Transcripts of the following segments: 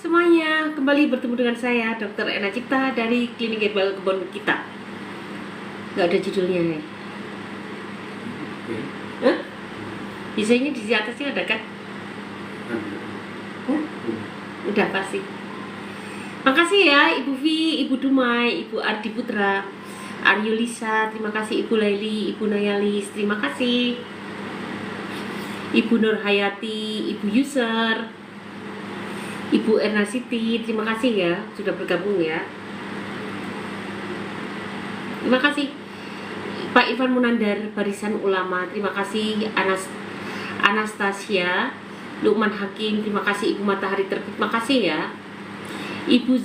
semuanya, kembali bertemu dengan saya Dr. Ena Cipta dari Klinik Herbal Kebun Kita. Gak ada judulnya ya? Hah? Biasanya di atasnya ada kan? Udah pasti. Makasih ya Ibu Vi, Ibu Dumai, Ibu Ardi Putra, Aryo Lisa, terima kasih Ibu Laili, Ibu Nayalis, terima kasih Ibu Nur Hayati, Ibu User, Ibu Erna Siti, terima kasih ya sudah bergabung ya. Terima kasih Pak Irfan Munandar, Barisan Ulama, terima kasih Anastasia, Lukman Hakim, terima kasih Ibu Matahari Terbit, terima kasih ya Ibu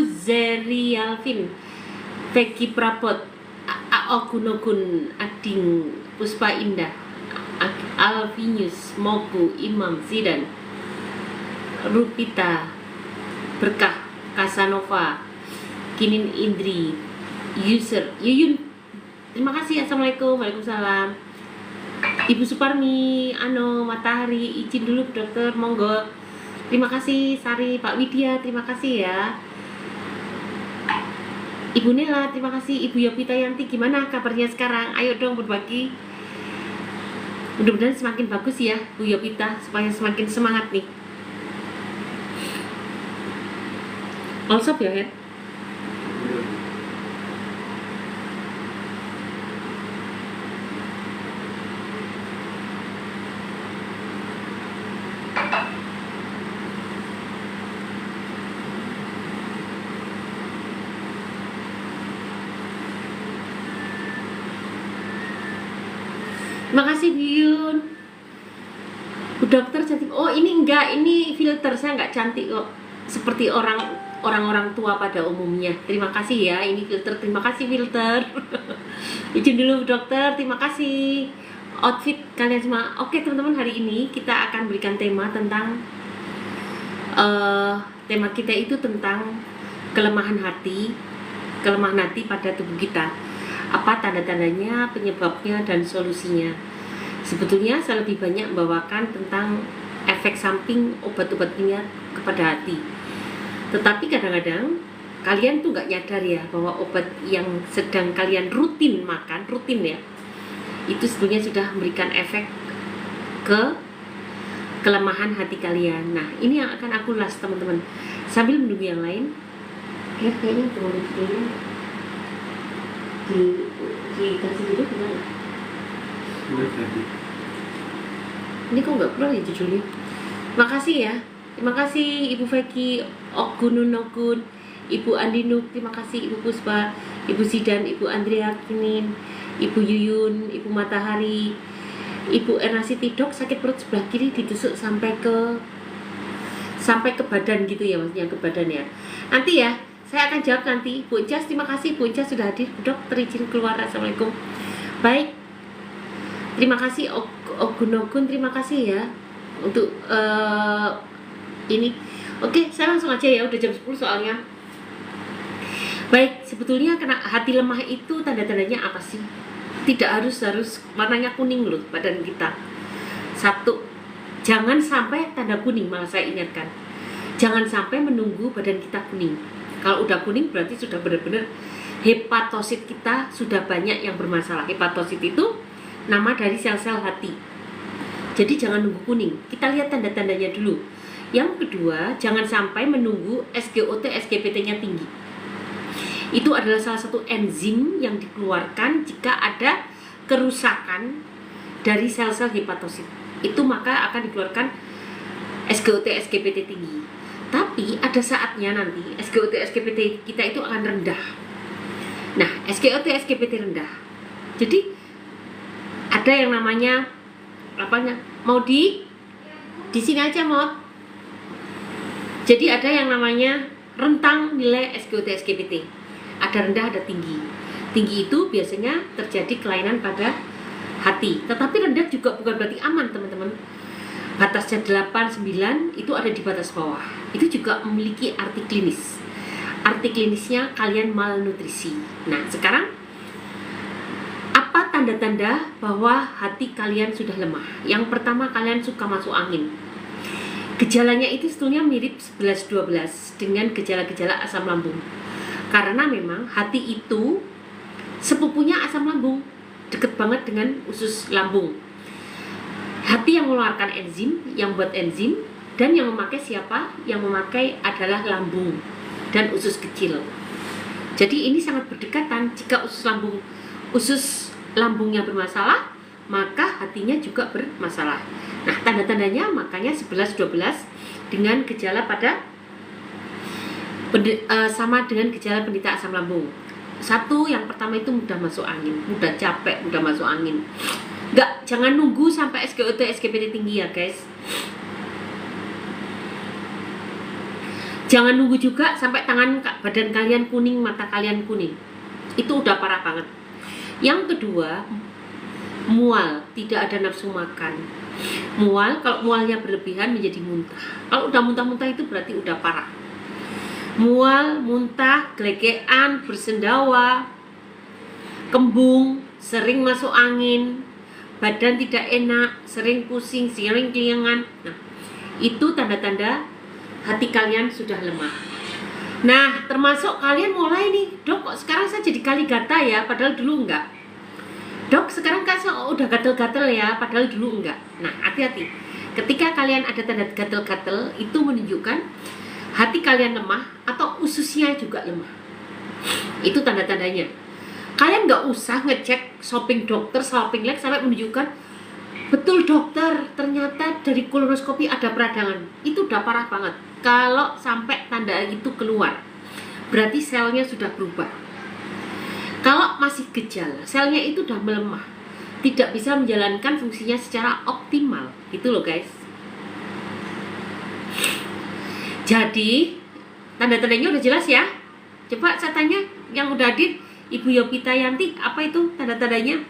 Zerialvin, Peggy Prapot, Ogunogun, Ading, Puspa Indah, Alvinius, Mogu, Imam Zidan, Rupita, Berkah, Kasanova, Kinin Indri, User, Yuyun, terima kasih. Assalamualaikum, waalaikumsalam. Ibu Suparmi, Matahari, izin dulu dokter, monggo. Terima kasih Sari, Pak Widya, terima kasih ya. Ibu Nela, terima kasih. Ibu Yopita Yanti, gimana kabarnya sekarang? Ayo dong berbagi. Mudah-mudahan semakin bagus ya Bu Yopita, supaya semakin semangat nih. Also ya. Makasih Biyun. Bu dokter cantik. Oh ini enggak, ini filter, saya enggak cantik kok. Seperti orang-orang tua pada umumnya. Terima kasih ya, ini filter. Terima kasih filter. Izin dulu dokter, terima kasih. Outfit kalian semua. Oke teman-teman, hari ini kita akan berikan tema tentang tema kita itu tentang kelemahan hati pada tubuh kita. Apa tanda-tandanya, penyebabnya, dan solusinya. Sebetulnya saya lebih banyak membawakan tentang efek samping obat-obatnya kepada hati. Tetapi kadang-kadang kalian tuh nggak nyadar ya bahwa obat yang sedang kalian rutin makan, rutin ya, itu sebetulnya sudah memberikan efek ke kelemahan hati kalian. Nah ini yang akan aku ulas teman-teman sambil menunggu yang lain. Kayaknya boleh dikasih dulu gimana? Ini kok nggak keluar ya judulnya? Makasih ya, terima kasih Ibu Veki, Ogun, Ibu Andinuk, terima kasih Ibu Puspa, Ibu Zidan, Ibu Andrea Kinin, Ibu Yuyun, Ibu Matahari, Ibu Erna Siti. Dok, sakit perut sebelah kiri ditusuk sampai ke badan gitu ya, maksudnya ke badan ya. Nanti ya saya akan jawab nanti. Bu Encas, terima kasih Bu Encas sudah hadir. Dok, terizin keluar. Assalamualaikum. Baik, terima kasih Ogun, terima kasih ya untuk ini. Oke, saya langsung aja ya, udah jam 10 soalnya. Baik, sebetulnya kena hati lemah itu tanda-tandanya apa sih? Tidak harus warnanya kuning loh badan kita. Satu, jangan sampai tanda kuning, malah saya ingatkan. Jangan sampai menunggu badan kita kuning. Kalau udah kuning berarti sudah benar-benar hepatosit kita sudah banyak yang bermasalah. Hepatosit itu nama dari sel-sel hati. Jadi jangan nunggu kuning. Kita lihat tanda-tandanya dulu. Yang kedua, jangan sampai menunggu SGOT, SGPT-nya tinggi. Itu adalah salah satu enzim yang dikeluarkan jika ada kerusakan dari sel-sel hepatosit. Itu maka akan dikeluarkan SGOT, SGPT tinggi. Tapi ada saatnya nanti SGOT, SGPT kita itu akan rendah. Nah, SGOT, SGPT rendah. Jadi ada yang namanya mau di sini aja mau. Jadi ada yang namanya rentang nilai SGOT, SGPT. Ada rendah, ada tinggi. Tinggi itu biasanya terjadi kelainan pada hati. Tetapi rendah juga bukan berarti aman teman-teman. Batasnya 8, 9 itu ada di batas bawah. Itu juga memiliki arti klinis. Arti klinisnya kalian malnutrisi. Nah sekarang apa tanda-tanda bahwa hati kalian sudah lemah? Yang pertama, kalian suka masuk angin. Gejalanya itu sebetulnya mirip 11-12 dengan gejala-gejala asam lambung. Karena memang hati itu sepupunya asam lambung, deket banget dengan usus lambung. Hati yang mengeluarkan enzim, yang buat enzim, dan yang memakai siapa? Yang memakai adalah lambung dan usus kecil. Jadi ini sangat berdekatan. Jika usus lambungnya bermasalah, maka hatinya juga bermasalah. Nah, tanda-tandanya makanya 11-12 dengan gejala pada sama dengan gejala penderita asam lambung. Satu, yang pertama itu mudah masuk angin, mudah capek, mudah masuk angin. Jangan nunggu sampai SGOT, SGPT tinggi ya guys. Jangan nunggu juga sampai badan kalian kuning, mata kalian kuning. Itu udah parah banget. Yang kedua, mual, tidak ada nafsu makan. Mual, kalau mualnya berlebihan menjadi muntah. Kalau udah muntah-muntah itu berarti udah parah. Mual, muntah, gelegean, bersendawa, kembung, sering masuk angin, badan tidak enak, sering pusing, sering kelingan. Nah, itu tanda-tanda hati kalian sudah lemah. Nah, termasuk kalian mulai nih, dok kok sekarang saya jadi kali gata ya, padahal dulu enggak. Dok, sekarang kan udah gatel-gatel ya, padahal dulu enggak. Nah, hati-hati. Ketika kalian ada tanda gatel-gatel, itu menunjukkan hati kalian lemah atau ususnya juga lemah. Itu tanda-tandanya. Kalian nggak usah ngecek shopping dokter, shopping lab sampai menunjukkan betul dokter, ternyata dari kolonoskopi ada peradangan. Itu udah parah banget. Kalau sampai tanda itu keluar, berarti selnya sudah berubah. Kalau masih gejala, selnya itu udah melemah, tidak bisa menjalankan fungsinya secara optimal. Gitu loh guys. Jadi, tanda-tandanya udah jelas ya. Coba saya tanya yang udah hadir, Ibu Yopita Yanti, apa itu tanda-tandanya?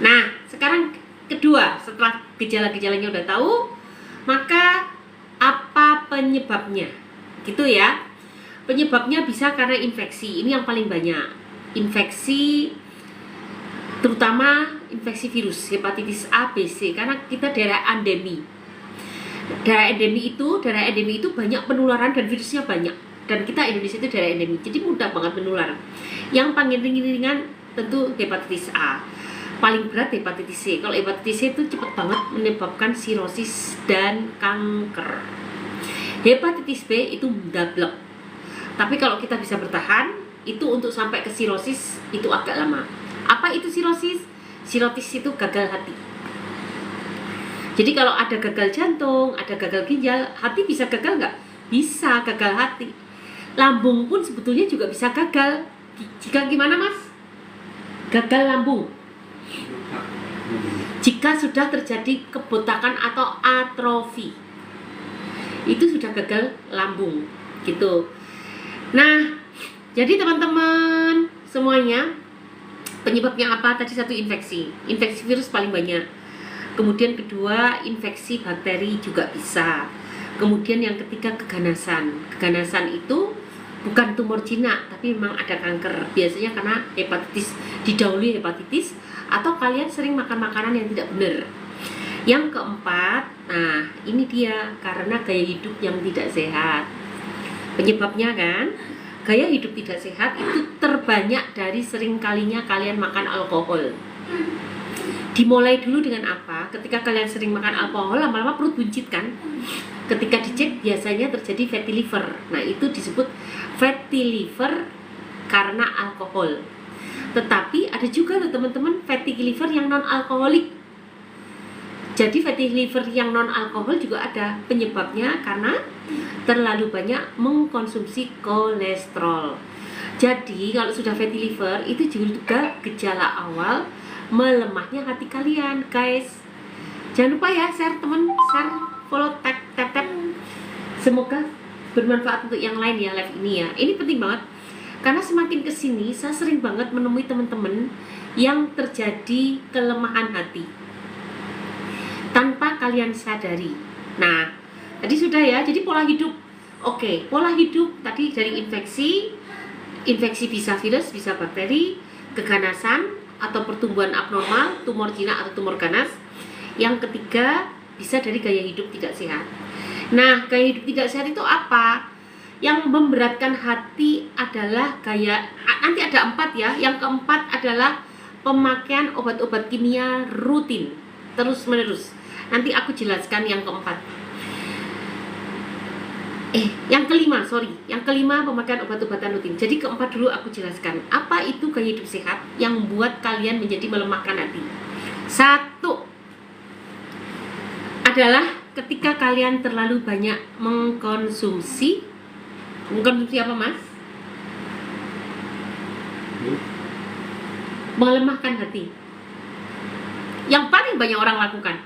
Nah, sekarang kedua, setelah gejala-gejalanya udah tahu, maka apa penyebabnya? Gitu ya. Penyebabnya bisa karena infeksi. Ini yang paling banyak. Infeksi, terutama infeksi virus, hepatitis A, B, C, karena kita daerah endemi. Daerah endemi itu banyak penularan dan virusnya banyak. Dan kita Indonesia itu daerah endemi, jadi mudah banget menular. Yang paling ringan tentu hepatitis A. Paling berat hepatitis C. Kalau hepatitis C itu cepat banget menyebabkan sirosis dan kanker. Hepatitis B itu mendablek. Tapi kalau kita bisa bertahan, itu untuk sampai ke sirosis itu agak lama. Apa itu sirosis? Sirosis itu gagal hati. Jadi kalau ada gagal jantung, ada gagal ginjal, hati bisa gagal nggak? Bisa gagal hati. Lambung pun sebetulnya juga bisa gagal. Jika gimana mas? Gagal lambung. Jika sudah terjadi kebotakan atau atrofi, itu sudah gagal lambung, gitu. Nah, jadi teman-teman semuanya, penyebabnya apa? Tadi satu infeksi virus paling banyak. Kemudian kedua, infeksi bakteri juga bisa. Kemudian yang ketiga, keganasan. Keganasan itu bukan tumor jinak, tapi memang ada kanker. Biasanya karena hepatitis, didahului hepatitis, atau kalian sering makan makanan yang tidak benar. Yang keempat, nah ini dia, karena gaya hidup yang tidak sehat. Penyebabnya kan, gaya hidup tidak sehat itu terbanyak dari sering kalinya kalian makan alkohol. Dimulai dulu dengan apa? Ketika kalian sering makan alkohol, lama-lama perut buncit kan? Ketika dicek biasanya terjadi fatty liver. Nah, itu disebut fatty liver karena alkohol. Tetapi ada juga loh teman-teman fatty liver yang non-alkoholik. Jadi fatty liver yang non-alkohol juga ada, penyebabnya karena terlalu banyak mengkonsumsi kolesterol. Jadi kalau sudah fatty liver itu juga gejala awal melemahnya hati kalian, guys. Jangan lupa ya share teman, share, follow, tap. Semoga bermanfaat untuk yang lain ya live ini ya. Ini penting banget karena semakin kesini saya sering banget menemui teman-teman yang terjadi kelemahan hati tanpa kalian sadari. Nah, tadi sudah ya, jadi pola hidup. Oke, pola hidup tadi dari infeksi bisa virus, bisa bakteri, keganasan atau pertumbuhan abnormal, tumor jinak atau tumor ganas. Yang ketiga, bisa dari gaya hidup tidak sehat. Nah, gaya hidup tidak sehat itu apa? Yang memberatkan hati adalah nanti ada 4 ya. Yang keempat adalah pemakaian obat-obat kimia rutin terus menerus. Nanti aku jelaskan yang keempat. Yang kelima pemakaian obat-obatan rutin. Jadi keempat dulu aku jelaskan. Apa itu gaya hidup sehat yang membuat kalian menjadi melemahkan hati? 1 adalah ketika kalian terlalu banyak mengkonsumsi apa mas? Melemahkan hati. Yang paling banyak orang lakukan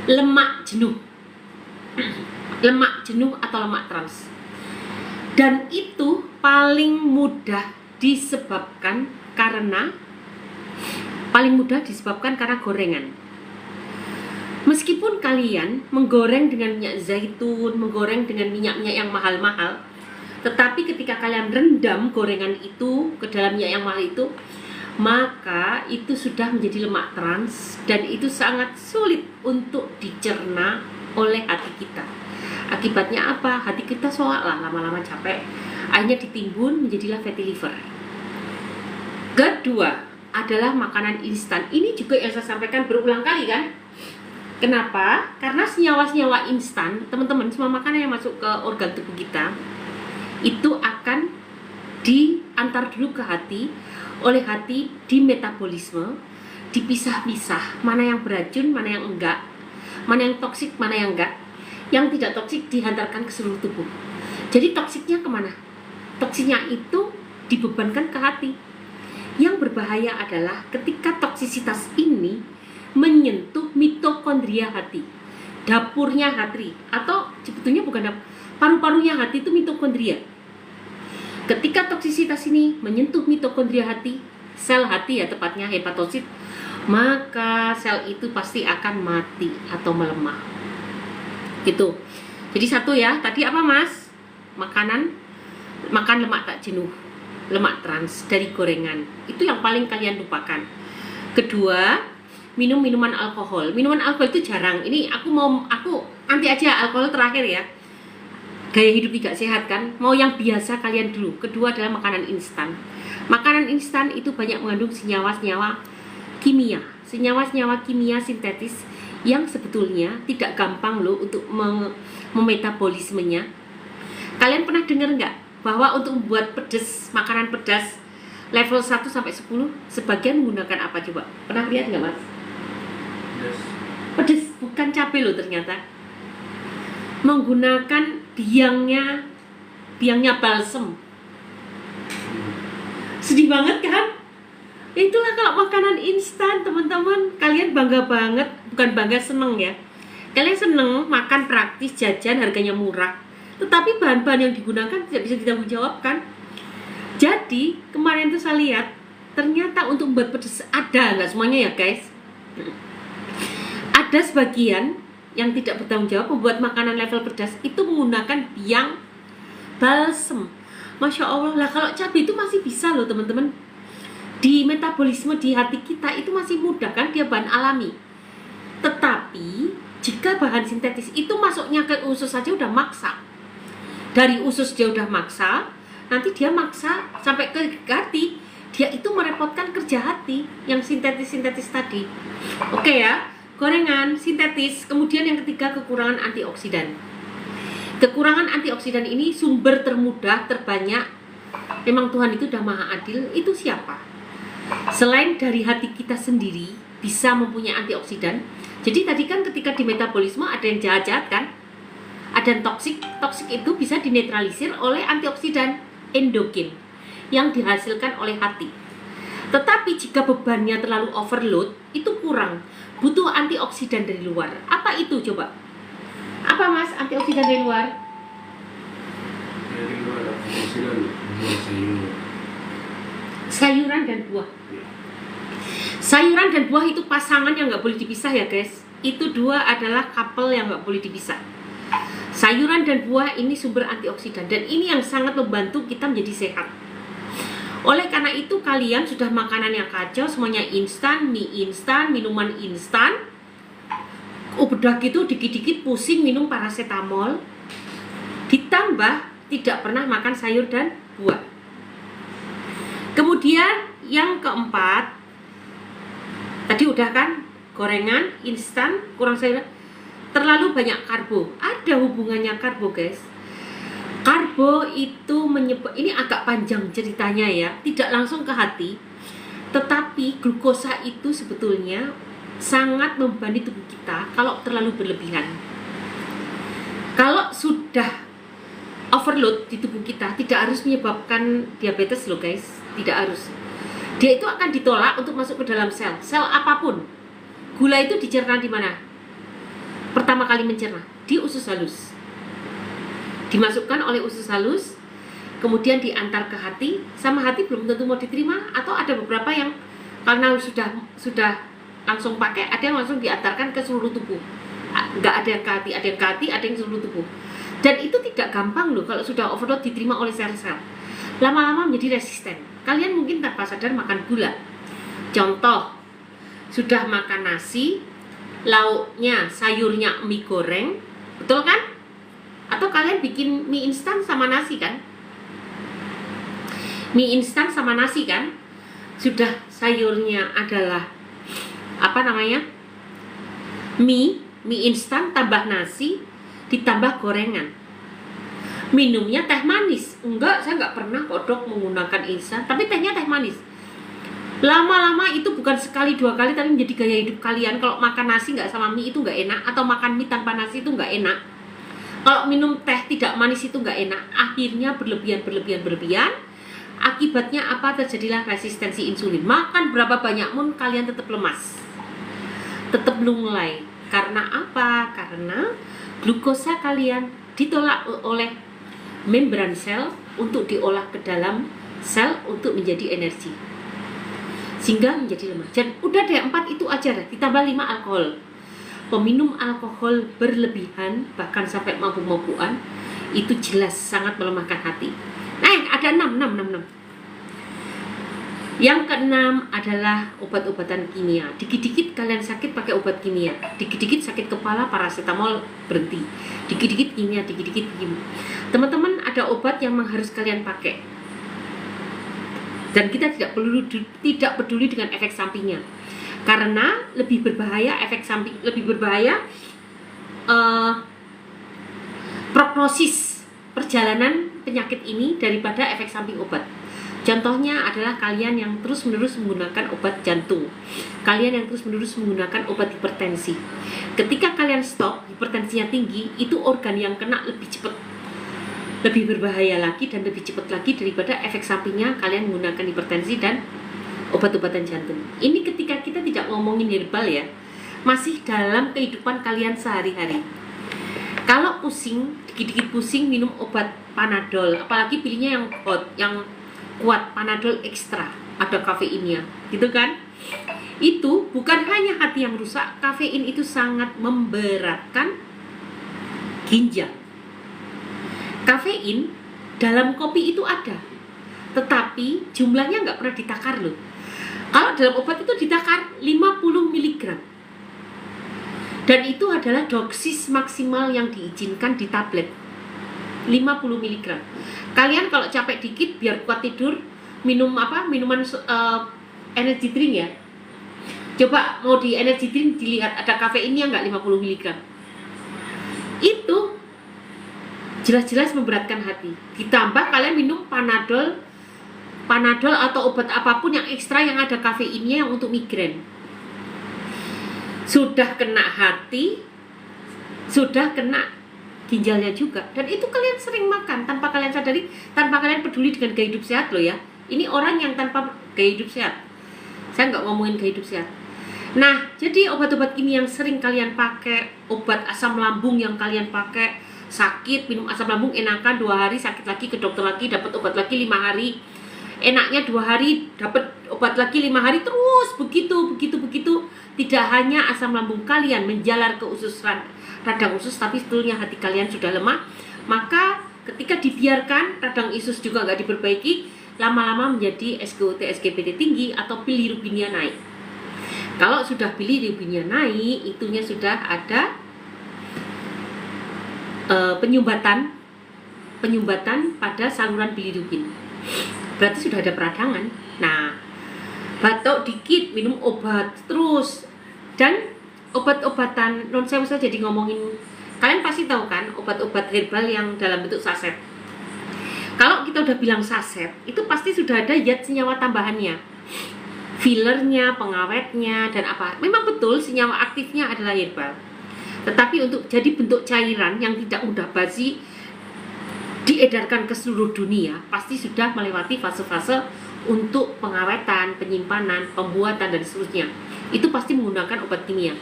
lemak jenuh. Lemak jenuh atau lemak trans. Dan itu paling mudah disebabkan karena gorengan. Meskipun kalian menggoreng dengan minyak zaitun, menggoreng dengan minyak-minyak yang mahal-mahal, tetapi ketika kalian rendam gorengan itu ke dalam minyak yang mahal itu, maka itu sudah menjadi lemak trans dan itu sangat sulit untuk dicerna oleh hati kita. Akibatnya apa? Hati kita seolah lama-lama capek, akhirnya ditimbun menjadilah fatty liver. Kedua adalah makanan instan. Ini juga yang saya sampaikan berulang kali kan. Kenapa? Karena senyawa-senyawa instan, teman-teman, semua makanan yang masuk ke organ tubuh kita itu akan diantar dulu ke hati, oleh hati di metabolisme, dipisah-pisah, mana yang beracun, mana yang enggak, mana yang toksik, mana yang enggak. Yang tidak toksik dihantarkan ke seluruh tubuh. Jadi toksiknya kemana? Toksiknya itu dibebankan ke hati. Yang berbahaya adalah ketika toksisitas ini menyentuh mitokondria hati, dapurnya hati, atau sebetulnya bukan paru-parunya hati itu mitokondria. Ketika toksisitas ini menyentuh mitokondria hati, sel hati ya tepatnya hepatosit, maka sel itu pasti akan mati atau melemah. Gitu. Jadi 1 ya, tadi apa mas? Makan lemak tak jenuh, lemak trans dari gorengan. Itu yang paling kalian lupakan. Kedua, minum minuman alkohol. Minuman alkohol itu jarang. Ini aku nanti aja alkohol terakhir ya. Gaya hidup tidak sehat kan? Mau yang biasa kalian dulu. Kedua adalah makanan instan. Makanan instan itu banyak mengandung senyawa-senyawa kimia, senyawa-senyawa kimia sintetis yang sebetulnya tidak gampang loh untuk memetabolismenya. Kalian pernah dengar nggak bahwa untuk membuat makanan pedas level 1 sampai 10 sebagian menggunakan apa coba? Pernah lihat nggak mas? Pedas, bukan cabai loh ternyata. Menggunakan biangnya balsem. Sedih banget kan? Itulah kalau makanan instan teman-teman, kalian bangga banget, bukan bangga, seneng ya. Kalian seneng makan praktis, jajan, harganya murah, tetapi bahan-bahan yang digunakan tidak bisa ditanggungjawabkan. Jadi kemarin tuh saya lihat ternyata untuk membuat pedas ada, nggak semuanya ya guys. Ada sebagian yang tidak bertanggung jawab membuat makanan level pedas itu menggunakan biang balsem. Masya Allah lah, kalau cabai itu masih bisa loh teman-teman. Di metabolisme di hati kita itu masih mudah kan, dia bahan alami. Tetapi jika bahan sintetis itu masuknya ke usus saja udah maksa. Dari usus dia udah maksa, nanti dia maksa sampai ke hati. Dia itu merepotkan kerja hati yang sintetis-sintetis tadi. Oke ya, gorengan, sintetis. Kemudian yang ketiga, kekurangan antioksidan. Kekurangan antioksidan ini sumber termudah, terbanyak. Memang Tuhan itu udah maha adil. Itu siapa? Selain dari hati kita sendiri bisa mempunyai antioksidan. Jadi tadi kan ketika di metabolisme ada yang jahat-jahat kan, ada yang toksik. Toksik itu bisa dinetralisir oleh antioksidan endogen yang dihasilkan oleh hati. Tetapi jika bebannya terlalu overload, itu kurang, butuh antioksidan dari luar. Apa itu coba? Apa mas antioksidan dari luar? Dari luar antioksidan sayuran dan buah. Sayuran dan buah itu pasangan yang nggak boleh dipisah ya guys. Itu dua adalah couple yang nggak boleh dipisah. Sayuran dan buah ini sumber antioksidan dan ini yang sangat membantu kita menjadi sehat. Oleh karena itu kalian sudah makanan yang kacau, semuanya instan, mie instan, minuman instan, Udah gitu dikit-dikit pusing minum paracetamol, ditambah tidak pernah makan sayur dan buah. Kemudian yang keempat, tadi udah kan, gorengan, instan, kurang sayur, terlalu banyak karbo. Ada hubungannya karbo, guys. Karbo itu ini agak panjang ceritanya ya, tidak langsung ke hati, tetapi glukosa itu sebetulnya sangat membebani tubuh kita kalau terlalu berlebihan. Kalau sudah overload di tubuh kita, tidak harus menyebabkan diabetes loh guys, tidak harus. Dia itu akan ditolak untuk masuk ke dalam sel apapun. Gula itu dicerna di mana? Pertama kali mencerna di usus halus. Dimasukkan oleh usus halus, kemudian diantar ke hati, sama hati belum tentu mau diterima, atau ada beberapa yang karena sudah langsung pakai, ada yang langsung diantarkan ke seluruh tubuh. Nggak ada yang ke hati, ada yang ke hati, ada yang seluruh tubuh. Dan itu tidak gampang loh kalau sudah overload diterima oleh sel-sel. Lama-lama menjadi resisten. Kalian mungkin tanpa sadar makan gula. Contoh, sudah makan nasi, lauknya, sayurnya mie goreng, betul kan? Atau kalian bikin mie instan sama nasi kan? Mie instan sama nasi kan? Sudah sayurnya adalah mie instan tambah nasi ditambah gorengan. Minumnya teh manis. Enggak, saya nggak pernah kodok menggunakan instan, tapi tehnya teh manis. Lama-lama itu bukan sekali dua kali, tapi menjadi gaya hidup kalian. Kalau makan nasi nggak sama mie itu nggak enak, atau makan mie tanpa nasi itu nggak enak. Kalau minum teh tidak manis itu nggak enak. Akhirnya berlebihan. Akibatnya apa? Terjadilah resistensi insulin. Makan berapa banyak pun kalian tetap lemas, tetap lunglai. Karena apa? Karena glukosa kalian ditolak oleh membran sel untuk diolah ke dalam sel untuk menjadi energi, sehingga menjadi lemah. Dan udah deh, 4 itu aja deh, ditambah 5 alkohol. Peminum alkohol berlebihan bahkan sampai mabuk-mabukan itu jelas sangat melemahkan hati. Ada 6. Yang keenam adalah obat-obatan kimia. Dikit-dikit kalian sakit pakai obat kimia, dikit-dikit sakit kepala paracetamol berhenti, dikit-dikit kimia. Teman-teman, ada obat yang harus kalian pakai, dan kita tidak peduli dengan efek sampingnya, karena lebih berbahaya prognosis perjalanan penyakit ini daripada efek samping obat. Contohnya adalah kalian yang terus-menerus menggunakan obat jantung, kalian yang terus-menerus menggunakan obat hipertensi. Ketika kalian stop, hipertensinya tinggi, itu organ yang kena lebih cepat, lebih berbahaya lagi dan lebih cepat lagi daripada efek sampingnya kalian menggunakan hipertensi dan obat-obatan jantung. Ini ketika kita tidak ngomongin herbal ya, masih dalam kehidupan kalian sehari-hari. Kalau pusing, dikit-dikit pusing, minum obat Panadol, apalagi pilihnya yang hot, yang kuat, Panadol ekstra, ada kafeinnya, gitu kan? Itu bukan hanya hati yang rusak, kafein itu sangat memberatkan ginjal. Kafein dalam kopi itu ada, tetapi jumlahnya nggak pernah ditakar loh. Kalau dalam obat itu ditakar 50 mg, dan itu adalah dosis maksimal yang diizinkan di tablet, 50 mg. Kalian kalau capek dikit biar kuat tidur, minuman energy drink ya. Coba mau di energy drink dilihat ada kafeinnya nggak 50 mg. Itu jelas-jelas memberatkan hati. Ditambah kalian minum Panadol atau obat apapun yang ekstra yang ada kafeinnya yang untuk migrain. Sudah kena hati, sudah kena ginjalnya juga, dan itu kalian sering makan tanpa kalian sadari, tanpa kalian peduli dengan gaya hidup sehat loh ya. Ini orang yang tanpa gaya hidup sehat, saya nggak ngomongin gaya hidup sehat. Nah, jadi obat-obat kimia yang sering kalian pakai, obat asam lambung yang kalian pakai, sakit minum asam lambung, enakan 2 hari, sakit lagi ke dokter lagi, dapat obat lagi 5 hari, enaknya 2 hari, dapat obat lagi 5 hari, terus begitu. Tidak hanya asam lambung kalian menjalar ke radang usus, tapi sebetulnya hati kalian sudah lemah. Maka ketika dibiarkan radang usus juga nggak diperbaiki, lama-lama menjadi SGOT, SGPT tinggi atau bilirubinnya naik. Kalau sudah bilirubinnya naik, itunya sudah ada penyumbatan pada saluran bilirubin. Berarti sudah ada peradangan. Nah, batuk dikit minum obat terus, dan obat-obatan non saya jadi ngomongin, kalian pasti tahu kan obat-obat herbal yang dalam bentuk saset. Kalau kita udah bilang saset, itu pasti sudah ada zat senyawa tambahannya, fillernya, pengawetnya, dan apa. Memang betul senyawa aktifnya adalah herbal, tetapi untuk jadi bentuk cairan yang tidak mudah basi diedarkan ke seluruh dunia, pasti sudah melewati fase-fase untuk pengawetan, penyimpanan, pembuatan, dan seterusnya. Itu pasti menggunakan obat kimia,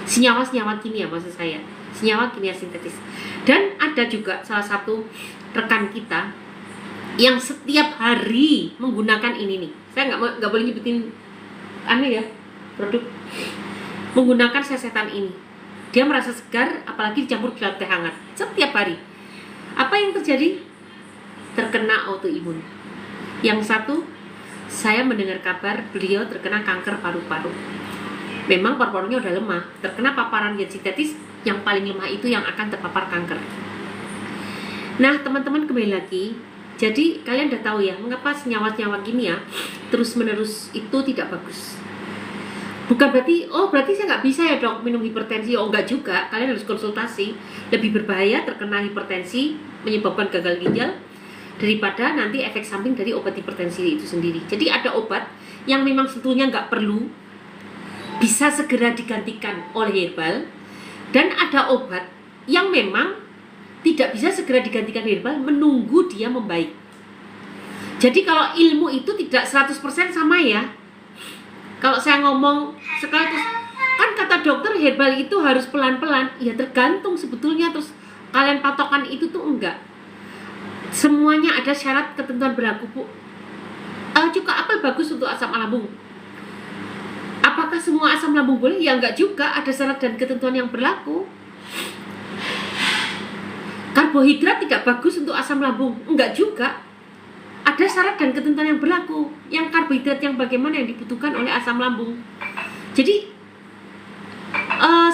senyawa-senyawa kimia maksud saya, senyawa kimia sintetis. Dan ada juga salah satu rekan kita yang setiap hari menggunakan ini nih, saya nggak boleh nyebutin aneh ya, produk, menggunakan sesetan ini. Dia merasa segar, apalagi dicampur gelap teh hangat setiap hari. Apa yang terjadi? Terkena autoimun. Yang satu, saya mendengar kabar beliau terkena kanker paru-paru. Memang paru-parunya udah lemah, terkena paparan zat sintetis yang paling lemah itu yang akan terpapar kanker. Nah, teman-teman, kembali lagi. Jadi kalian udah tahu ya, mengapa senyawa-senyawa kimia terus-menerus itu tidak bagus. Bukan berarti, berarti saya nggak bisa ya dok minum hipertensi. Enggak juga, kalian harus konsultasi. Lebih berbahaya terkena hipertensi, menyebabkan gagal ginjal, daripada nanti efek samping dari obat hipertensi itu sendiri. Jadi ada obat yang memang sebetulnya nggak perlu, bisa segera digantikan oleh herbal. Dan ada obat yang memang tidak bisa segera digantikan herbal, menunggu dia membaik. Jadi kalau ilmu itu tidak 100% sama ya. Kalau saya ngomong sekali terus, kan kata dokter herbal itu harus pelan-pelan, ya tergantung sebetulnya. Terus kalian patokan itu tuh enggak. Semuanya ada syarat ketentuan berlaku, Bu. Cuka apel bagus untuk asam lambung. Apakah semua asam lambung boleh? Ya enggak juga, ada syarat dan ketentuan yang berlaku. Karbohidrat tidak bagus untuk asam lambung, enggak juga. Ada syarat dan ketentuan yang berlaku. Yang karbohidrat yang bagaimana yang dibutuhkan oleh asam lambung. Jadi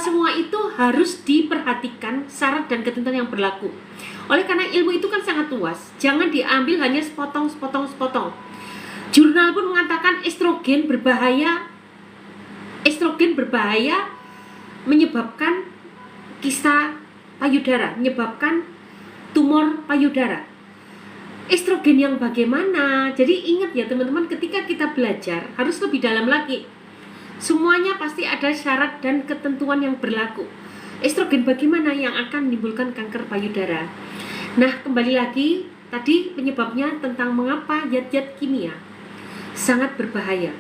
semua itu harus diperhatikan syarat dan ketentuan yang berlaku. Oleh karena ilmu itu kan sangat luas, jangan diambil hanya sepotong. Jurnal pun mengatakan estrogen berbahaya. Estrogen berbahaya, menyebabkan kista payudara, menyebabkan tumor payudara. Estrogen yang bagaimana? Jadi ingat ya teman-teman, ketika kita belajar harus lebih dalam lagi. Semuanya pasti ada syarat dan ketentuan yang berlaku. Estrogen bagaimana yang akan menimbulkan kanker payudara. Nah, kembali lagi tadi penyebabnya tentang mengapa zat-zat kimia sangat berbahaya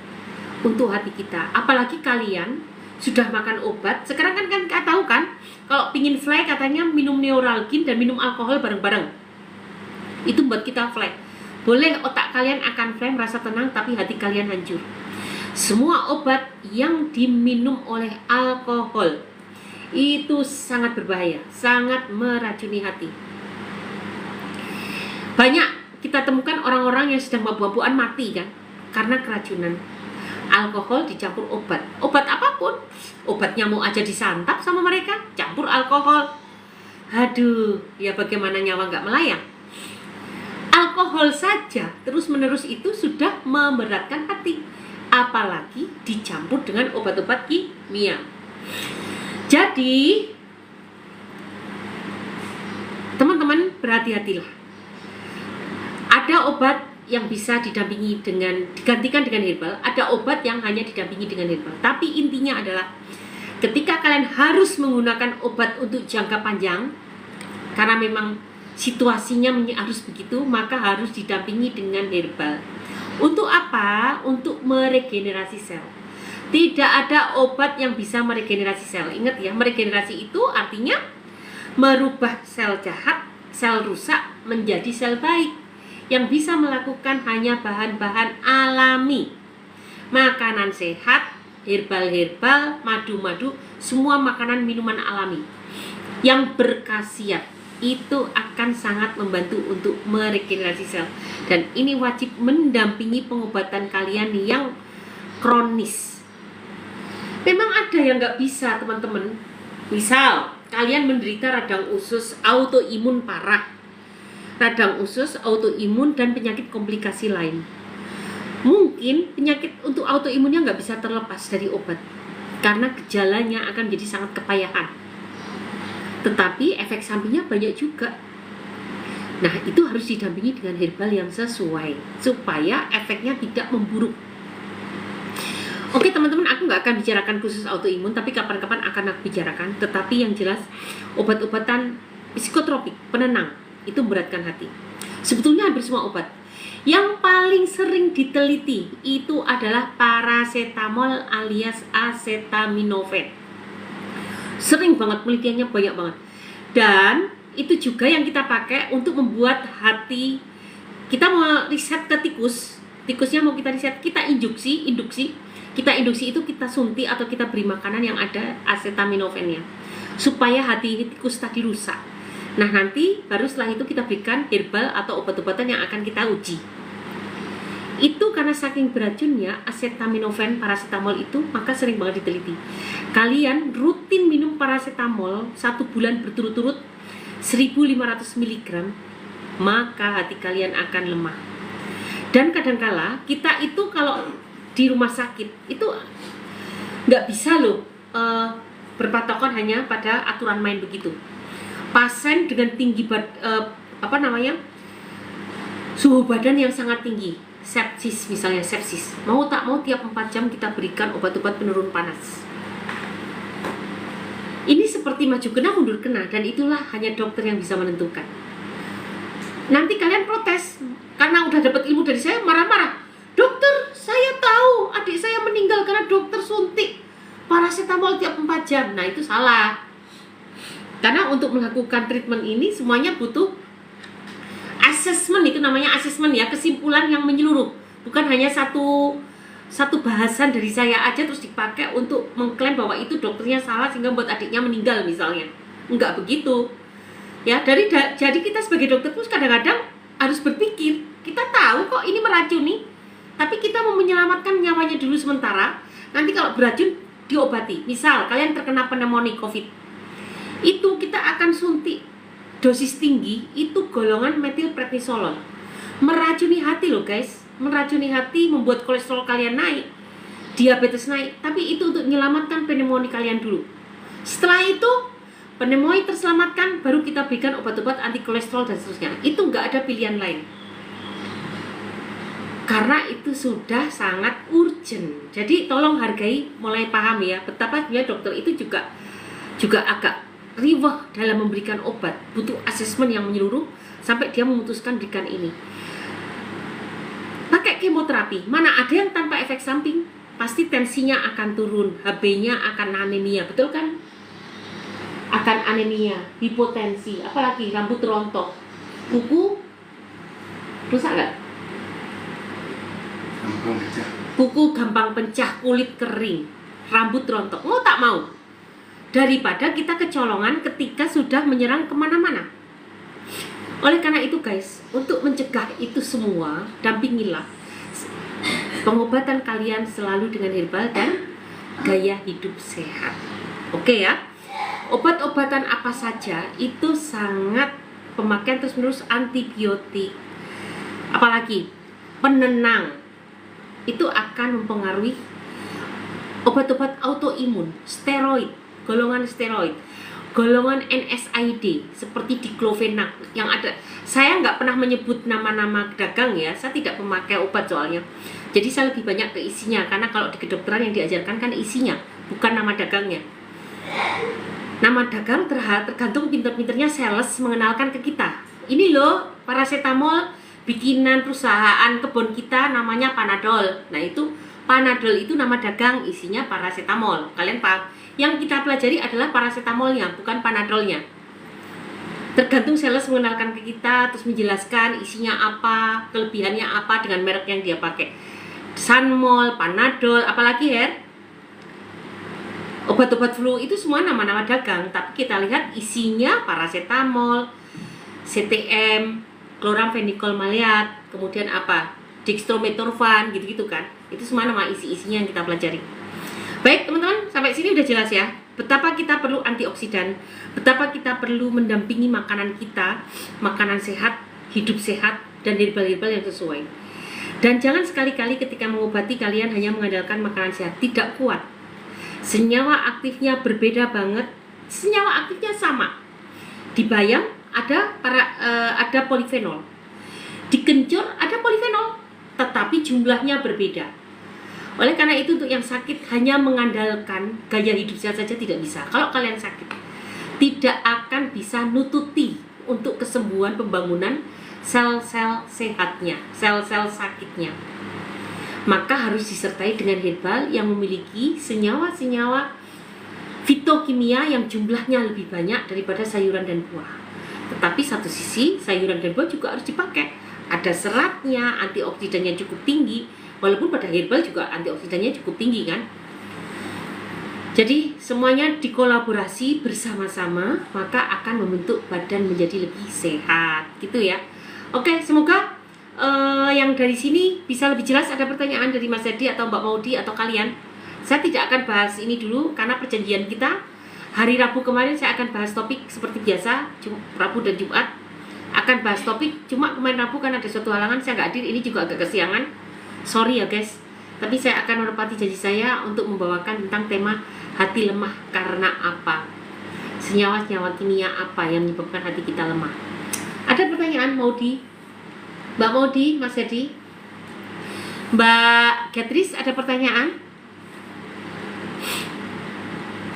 untuk hati kita. Apalagi kalian sudah makan obat. Sekarang kan kita tahu kan, kalau pingin fly katanya minum Neuralgin dan minum alkohol bareng-bareng. Itu buat kita fly. Boleh otak kalian akan fly, merasa tenang, tapi hati kalian hancur. Semua obat yang diminum oleh alkohol itu sangat berbahaya, sangat meracuni hati. Banyak kita temukan orang-orang yang sedang mabuk-mabukan mati kan, karena keracunan alkohol dicampur obat. Obat apapun, obat nyamuk aja disantap sama mereka, campur alkohol. Aduh, ya bagaimana nyawa nggak melayang. Alkohol saja terus-menerus itu sudah memberatkan hati, apalagi dicampur dengan obat-obat kimia. Jadi teman-teman berhati-hatilah. Ada obat yang bisa digantikan dengan herbal, ada obat yang hanya didampingi dengan herbal. Tapi intinya adalah ketika kalian harus menggunakan obat untuk jangka panjang, karena memang situasinya harus begitu, maka harus didampingi dengan herbal. Untuk apa? Untuk meregenerasi sel. Tidak ada obat yang bisa meregenerasi sel. Ingat ya, meregenerasi itu artinya merubah sel jahat, sel rusak menjadi sel baik. Yang bisa melakukan hanya bahan-bahan alami. Makanan sehat, herbal-herbal, madu-madu, semua makanan minuman alami yang berkhasiat itu akan sangat membantu untuk meregenerasi sel. Dan ini wajib mendampingi pengobatan kalian yang kronis. Memang ada yang nggak bisa teman-teman. Misal kalian menderita radang usus autoimun parah, radang usus autoimun dan penyakit komplikasi lain. Mungkin penyakit untuk autoimunnya nggak bisa terlepas dari obat, karena gejalanya akan menjadi sangat kepayahan. Tetapi efek sampingnya banyak juga. Nah, itu harus didampingi dengan herbal yang sesuai supaya efeknya tidak memburuk. Oke teman-teman, aku nggak akan bicarakan khusus autoimun, tapi kapan-kapan akan aku bicarakan. Tetapi yang jelas, obat-obatan psikotropik, penenang, itu memberatkan hati. Sebetulnya hampir semua obat. Yang paling sering diteliti itu adalah paracetamol alias acetaminophen. Sering banget, penelitiannya banyak banget. Dan itu juga yang kita pakai untuk membuat hati. Kita mau riset ke tikus, tikusnya mau kita riset, kita induksi. Kita induksi itu kita suntik atau kita beri makanan yang ada acetaminophennya, supaya hati tikus tadi rusak. Nah nanti baru setelah itu kita berikan herbal atau obat-obatan yang akan kita uji. Itu karena saking beracunnya acetaminophen, paracetamol itu, maka sering banget diteliti. Kalian rutin minum paracetamol 1 bulan berturut-turut 1500 mg, maka hati kalian akan lemah. Dan kadangkala kita itu kalau di rumah sakit itu nggak bisa loh berpatokan hanya pada aturan main begitu. Pasien dengan tinggi suhu badan yang sangat tinggi, sepsis misalnya, mau tak mau tiap 4 jam kita berikan obat-obat penurun panas. Ini seperti maju kena mundur kena, dan itulah hanya dokter yang bisa menentukan. Nanti kalian protes karena udah dapat ilmu dari saya, marah-marah. Dokter, saya tahu adik saya meninggal karena dokter suntik paracetamol tiap 4 jam. Nah itu salah. Karena untuk melakukan treatment ini semuanya butuh assessment, itu namanya assessment ya, kesimpulan yang menyeluruh. Bukan hanya satu bahasan dari saya aja terus dipakai untuk mengklaim bahwa itu dokternya salah sehingga buat adiknya meninggal misalnya. Enggak begitu. Ya, jadi kita sebagai dokter terus kadang-kadang harus berpikir, kita tahu kok ini meracuni, tapi kita mau menyelamatkan nyawanya dulu sementara. Nanti kalau beracun diobati. Misal kalian terkena pneumonia COVID, itu kita akan suntik dosis tinggi, itu golongan metilprednisolon. Meracuni hati loh guys, meracuni hati, membuat kolesterol kalian naik, diabetes naik. Tapi itu untuk menyelamatkan pneumonia kalian dulu. Setelah itu pneumonia terselamatkan, baru kita berikan obat-obat anti kolesterol dan seterusnya. Itu nggak ada pilihan lain, karena itu sudah sangat urgent. Jadi tolong hargai, mulai paham ya betapa sebenarnya dokter itu juga agak riweh dalam memberikan obat, butuh asesmen yang menyeluruh sampai dia memutuskan berikan ini. Pakai kemoterapi, mana ada yang tanpa efek samping? Pasti tensinya akan turun, HB-nya akan anemia, betul kan? Akan anemia, hipotensi, apalagi rambut rontok, kuku rusak nggak? Kuku gampang pecah, kulit kering, rambut rontok. Mau tak mau, daripada kita kecolongan ketika sudah menyerang kemana-mana. Oleh karena itu guys, untuk mencegah itu semua, dampingilah pengobatan kalian selalu dengan herbal dan gaya hidup sehat. Oke ya, obat-obatan apa saja itu sangat pemakaian terus-menerus, antibiotik, apalagi penenang, itu akan mempengaruhi obat-obat autoimun, steroid, golongan steroid, golongan NSAID seperti diclofenac yang ada. Saya nggak pernah menyebut nama-nama dagang ya, saya tidak memakai obat soalnya. Jadi saya lebih banyak ke isinya, karena kalau di kedokteran yang diajarkan kan isinya, bukan nama dagangnya. Nama dagang tergantung pinter-pinternya sales mengenalkan ke kita. Ini loh paracetamol bikinan perusahaan kebun kita, namanya Panadol. Nah itu Panadol itu nama dagang, isinya paracetamol. Kalian paham? Yang kita pelajari adalah paracetamolnya, bukan Panadolnya. Tergantung sales mengenalkan ke kita, terus menjelaskan isinya apa, kelebihannya apa dengan merek yang dia pakai. Sanmol, Panadol, apalagi ya, obat-obat flu itu semua nama-nama dagang. Tapi kita lihat isinya paracetamol, CTM, chloramphenicol maleat, kemudian apa, dextromethorphan, gitu-gitu kan. Itu semua nama isi-isinya yang kita pelajari. Baik teman-teman, sampai sini udah jelas ya. betapa kita perlu antioksidan, betapa kita perlu mendampingi makanan kita, makanan sehat, hidup sehat, dan herbal-herbal yang sesuai. Dan jangan sekali-kali ketika mengobati kalian hanya mengandalkan makanan sehat, tidak kuat. Senyawa aktifnya berbeda banget, senyawa aktifnya sama. Di bayam ada polifenol, di kencur ada polifenol, tetapi jumlahnya berbeda. Oleh karena itu untuk yang sakit hanya mengandalkan gaya hidup sehat saja tidak bisa. Kalau kalian sakit, tidak akan bisa nututi untuk kesembuhan pembangunan sel-sel sehatnya, sel-sel sakitnya. Maka harus disertai dengan herbal yang memiliki senyawa-senyawa fitokimia yang jumlahnya lebih banyak daripada sayuran dan buah. Tetapi satu sisi sayuran dan buah juga harus dipakai. Ada seratnya, antioksidannya cukup tinggi. Walaupun pada herbal juga antioksidannya cukup tinggi kan. Jadi semuanya dikolaborasi bersama-sama, maka akan membentuk badan menjadi lebih sehat gitu ya. Oke, semoga yang dari sini bisa lebih jelas. Ada pertanyaan dari Mas Edi atau Mbak Maudi atau kalian? Saya tidak akan bahas ini dulu karena perjanjian kita hari Rabu kemarin saya akan bahas topik seperti biasa, Rabu dan Jumat akan bahas topik. Cuma kemarin Rabu kan ada suatu halangan saya nggak hadir, ini juga agak kesiangan. Sorry ya guys, tapi saya akan menepati janji saya untuk membawakan tentang tema hati lemah karena apa, senyawa-senyawa kimia apa yang menyebabkan hati kita lemah. Ada pertanyaan Maudi, Mbak Maudi, Mas Edi, Mbak Catris, ada pertanyaan?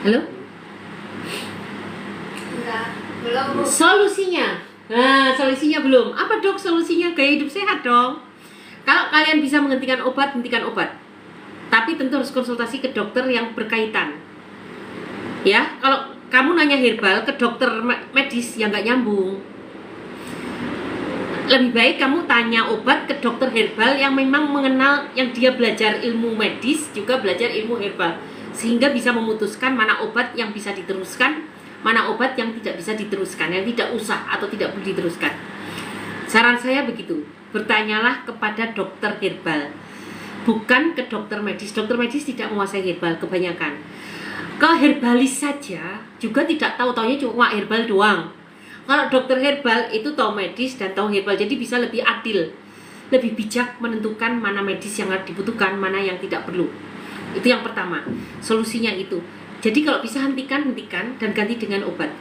Halo? Enggak, belum Bu. Solusinya? Nah, solusinya belum. Apa dok solusinya? Gaya hidup sehat dong. Kalau kalian bisa menghentikan obat, hentikan obat. Tapi tentu harus konsultasi ke dokter yang berkaitan. Ya, kalau kamu nanya herbal ke dokter medis yang nggak nyambung. Lebih baik kamu tanya obat ke dokter herbal yang memang mengenal, yang dia belajar ilmu medis, juga belajar ilmu herbal. Sehingga bisa memutuskan mana obat yang bisa diteruskan, mana obat yang tidak bisa diteruskan, yang tidak usah atau tidak perlu diteruskan. Saran saya begitu. Bertanyalah kepada dokter herbal, bukan ke dokter medis. Dokter medis tidak menguasai herbal kebanyakan. Ke herbalis saja juga tidak tahu-taunya cuma herbal doang. Kalau dokter herbal itu tahu medis dan tahu herbal, jadi bisa lebih adil, lebih bijak menentukan mana medis yang harus dibutuhkan, mana yang tidak perlu. Itu yang pertama, solusinya itu. Jadi kalau bisa hentikan dan ganti dengan obat.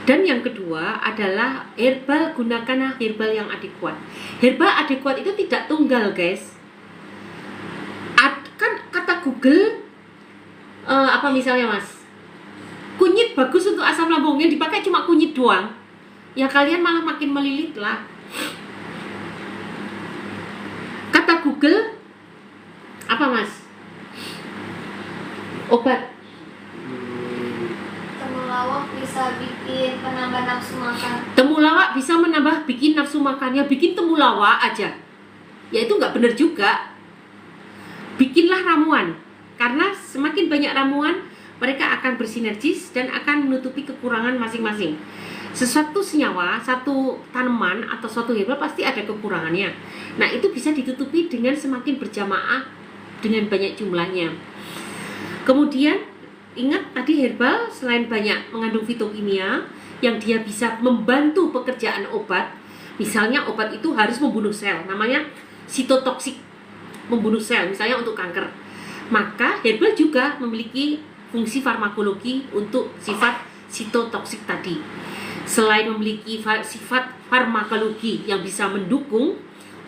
Dan yang kedua adalah herbal, gunakanlah herbal yang adekuat. Herbal adekuat itu tidak tunggal guys. Kan kata Google apa misalnya mas, kunyit bagus untuk asam lambung, yang dipakai cuma kunyit doang, ya kalian malah makin melilit lah. Kata Google apa mas? Obat Temulawak bisa bikin penambah nafsu makan. Temulawak bisa menambah bikin nafsu makan. Ya bikin temulawak aja, ya itu nggak benar juga. Bikinlah ramuan, karena semakin banyak ramuan mereka akan bersinergis dan akan menutupi kekurangan masing-masing. Sesuatu senyawa, satu tanaman atau suatu herbal pasti ada kekurangannya. Nah itu bisa ditutupi dengan semakin berjamaah dengan banyak jumlahnya. Kemudian ingat tadi herbal selain banyak mengandung fitokimia yang dia bisa membantu pekerjaan obat. Misalnya obat itu harus membunuh sel, namanya sitotoksik, membunuh sel misalnya untuk kanker. Maka herbal juga memiliki fungsi farmakologi untuk sifat sitotoksik tadi. Selain memiliki sifat farmakologi yang bisa mendukung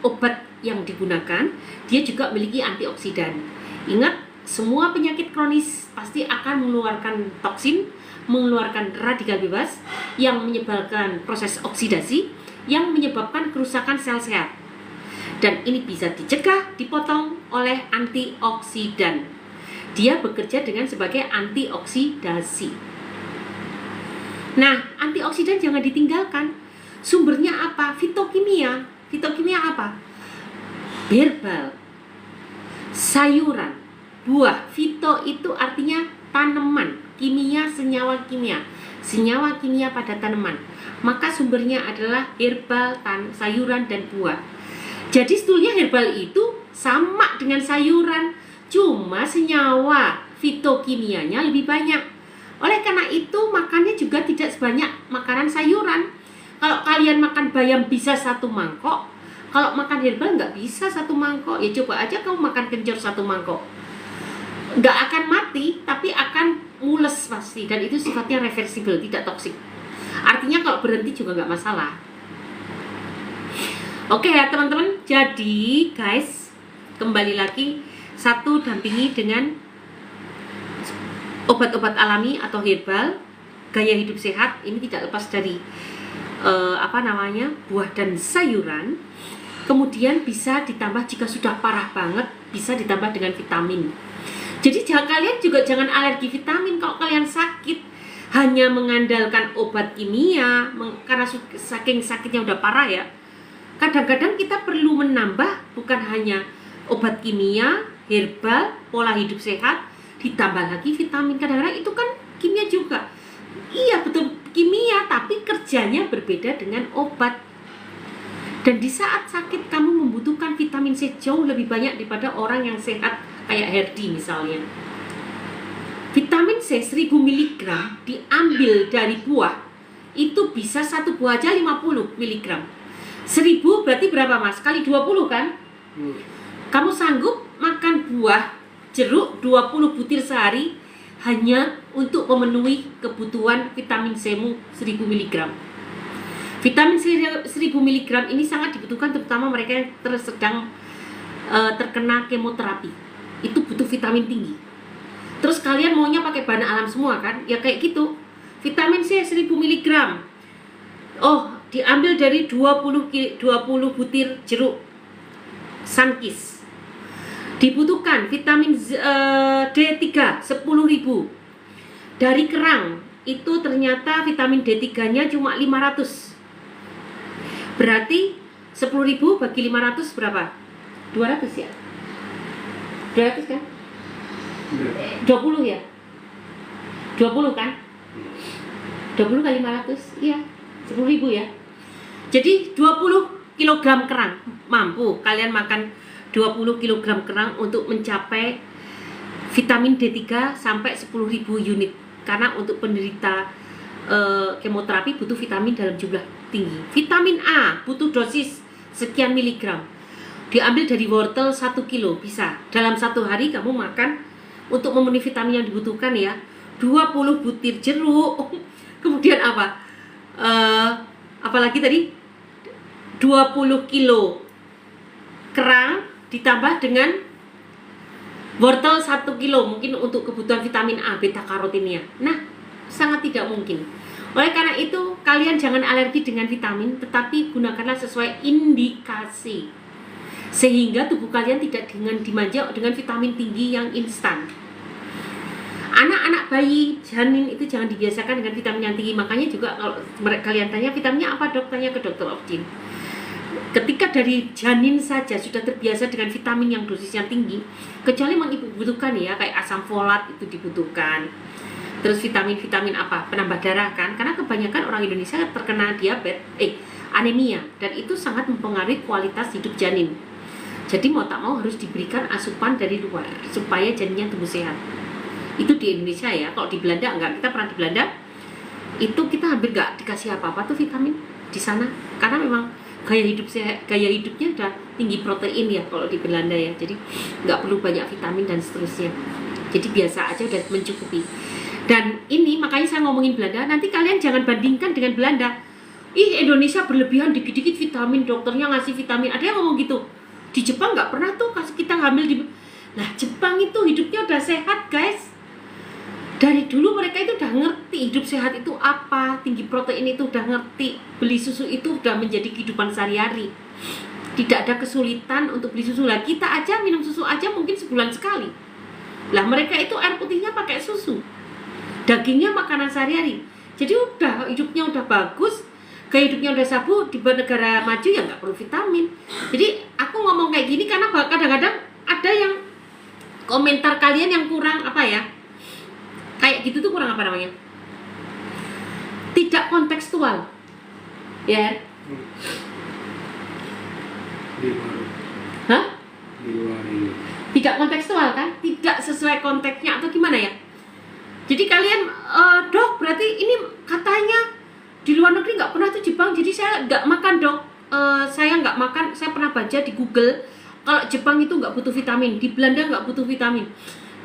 obat yang digunakan, dia juga memiliki antioksidan. Ingat, semua penyakit kronis pasti akan mengeluarkan toksin, mengeluarkan radikal bebas yang menyebabkan proses oksidasi yang menyebabkan kerusakan sel sehat. Dan ini bisa dicegah, dipotong oleh antioksidan. Dia bekerja dengan sebagai antioksidasi. Nah, antioksidan jangan ditinggalkan. Sumbernya apa? Fitokimia. Fitokimia apa? Herbal, sayuran, buah. Fito itu artinya tanaman, kimia, senyawa kimia. Senyawa kimia pada tanaman. Maka sumbernya adalah herbal, sayuran, dan buah. Jadi sebetulnya herbal itu sama dengan sayuran, cuma senyawa fitokimianya lebih banyak. Oleh karena itu makannya juga tidak sebanyak makanan sayuran. Kalau kalian makan bayam bisa 1 mangkok, kalau makan herbal nggak bisa 1 mangkok. Ya coba aja kamu makan kencur 1 mangkok, nggak akan mati, tapi akan mules pasti. Dan itu sifatnya reversible, tidak toksik. Artinya kalau berhenti juga nggak masalah. Oke ya teman-teman, jadi guys, kembali lagi, satu, dampingi dengan obat-obat alami atau herbal. Gaya hidup sehat ini tidak lepas dari buah dan sayuran. Kemudian bisa ditambah jika sudah parah banget, bisa ditambah dengan vitamin. Jadi kalian juga jangan alergi vitamin. Kalau kalian sakit hanya mengandalkan obat kimia karena saking sakitnya udah parah ya. Kadang-kadang kita perlu menambah bukan hanya obat kimia, herbal, pola hidup sehat, ditambah lagi vitamin. Kadang-kadang itu kan kimia juga. Iya betul kimia, tapi kerjanya berbeda dengan obat. Dan di saat sakit kamu membutuhkan vitamin C jauh lebih banyak daripada orang yang sehat kayak Herdi misalnya. Vitamin C 1000 mg diambil dari buah, itu bisa 1 buah aja 50 mg. 1000 berarti berapa mas? Kali 20 kan? Kamu sanggup makan buah jeruk 20 butir sehari hanya untuk memenuhi kebutuhan vitamin C-mu 1000 mg. Vitamin C 1000 mg ini sangat dibutuhkan terutama mereka yang sedang terkena kemoterapi. Itu butuh vitamin tinggi. Terus kalian maunya pakai bahan alam semua kan? Ya kayak gitu. Vitamin C 1000 mg. Oh, diambil dari 20 butir jeruk Sunkist. Dibutuhkan vitamin D3 10.000. Dari kerang itu ternyata vitamin D3-nya cuma 500. Berarti 10.000 bagi 500 berapa? 200 ya? 200 kan? 20 ya? 20 kan? 20 kali 500, iya 10.000 ya. Jadi 20 kg kerang mampu kalian makan 20 kg kerang untuk mencapai vitamin D3 sampai 10.000 unit. Karena untuk penderita kemoterapi butuh vitamin dalam jumlah tinggi. Vitamin A butuh dosis sekian miligram. Diambil dari wortel 1 kilo bisa. Dalam 1 hari kamu makan untuk memenuhi vitamin yang dibutuhkan ya. 20 butir jeruk. Kemudian apa? Apalagi tadi 20 kilo kerang ditambah dengan wortel 1 kilo mungkin untuk kebutuhan vitamin A, beta karotinnya. Nah, sangat tidak mungkin. Oleh karena itu, kalian jangan alergi dengan vitamin, tetapi gunakanlah sesuai indikasi. Sehingga tubuh kalian tidak dengan dimanja dengan vitamin tinggi yang instan. Anak-anak bayi, janin itu jangan dibiasakan dengan vitamin yang tinggi. Makanya juga kalau kalian tanya vitaminnya apa dok, tanya ke dokter Optin. Ketika dari janin saja sudah terbiasa dengan vitamin yang dosisnya tinggi, kecuali memang ibu butuhkan ya, kayak asam folat itu dibutuhkan. Terus vitamin-vitamin apa? Penambah darah kan? Karena kebanyakan orang Indonesia terkena diabetes, anemia, dan itu sangat mempengaruhi kualitas hidup janin. Jadi mau tak mau harus diberikan asupan dari luar supaya janinnya tumbuh sehat. Itu di Indonesia ya. Kalau di Belanda enggak. Kita pernah di Belanda, itu kita hampir enggak dikasih apa-apa tuh vitamin di sana, karena memang gaya hidupnya udah tinggi protein ya kalau di Belanda ya. Jadi nggak perlu banyak vitamin dan seterusnya. Jadi biasa aja udah mencukupi. Dan ini makanya saya ngomongin Belanda. Nanti kalian jangan bandingkan dengan Belanda. Ih, Indonesia berlebihan dikit-dikit vitamin, dokternya ngasih vitamin. Ada yang ngomong gitu. Di Jepang nggak pernah tuh kasih kita hamil di. Nah, Jepang itu hidupnya udah sehat guys. Dari dulu mereka itu udah ngerti hidup sehat itu apa, tinggi protein itu udah ngerti, beli susu itu udah menjadi kehidupan sehari-hari. Tidak ada kesulitan untuk beli susu. Lah kita aja minum susu aja mungkin sebulan sekali. Lah mereka itu air putihnya pakai susu, dagingnya makanan sehari-hari. Jadi udah hidupnya udah bagus, gaya hidupnya udah sabu. Di negara maju ya nggak perlu vitamin. Jadi aku ngomong kayak gini karena kadang-kadang ada yang komentar kalian yang kurang apa ya, kayak gitu tuh kurang apa namanya, tidak kontekstual ya. Di luar. Hah? Di luar ini. Tidak kontekstual kan, tidak sesuai konteksnya atau gimana ya. Jadi kalian, dok, berarti ini katanya di luar negeri nggak pernah tuh Jepang, jadi saya nggak makan dok. Saya nggak makan, saya pernah baca di Google kalau Jepang itu nggak butuh vitamin, di Belanda nggak butuh vitamin.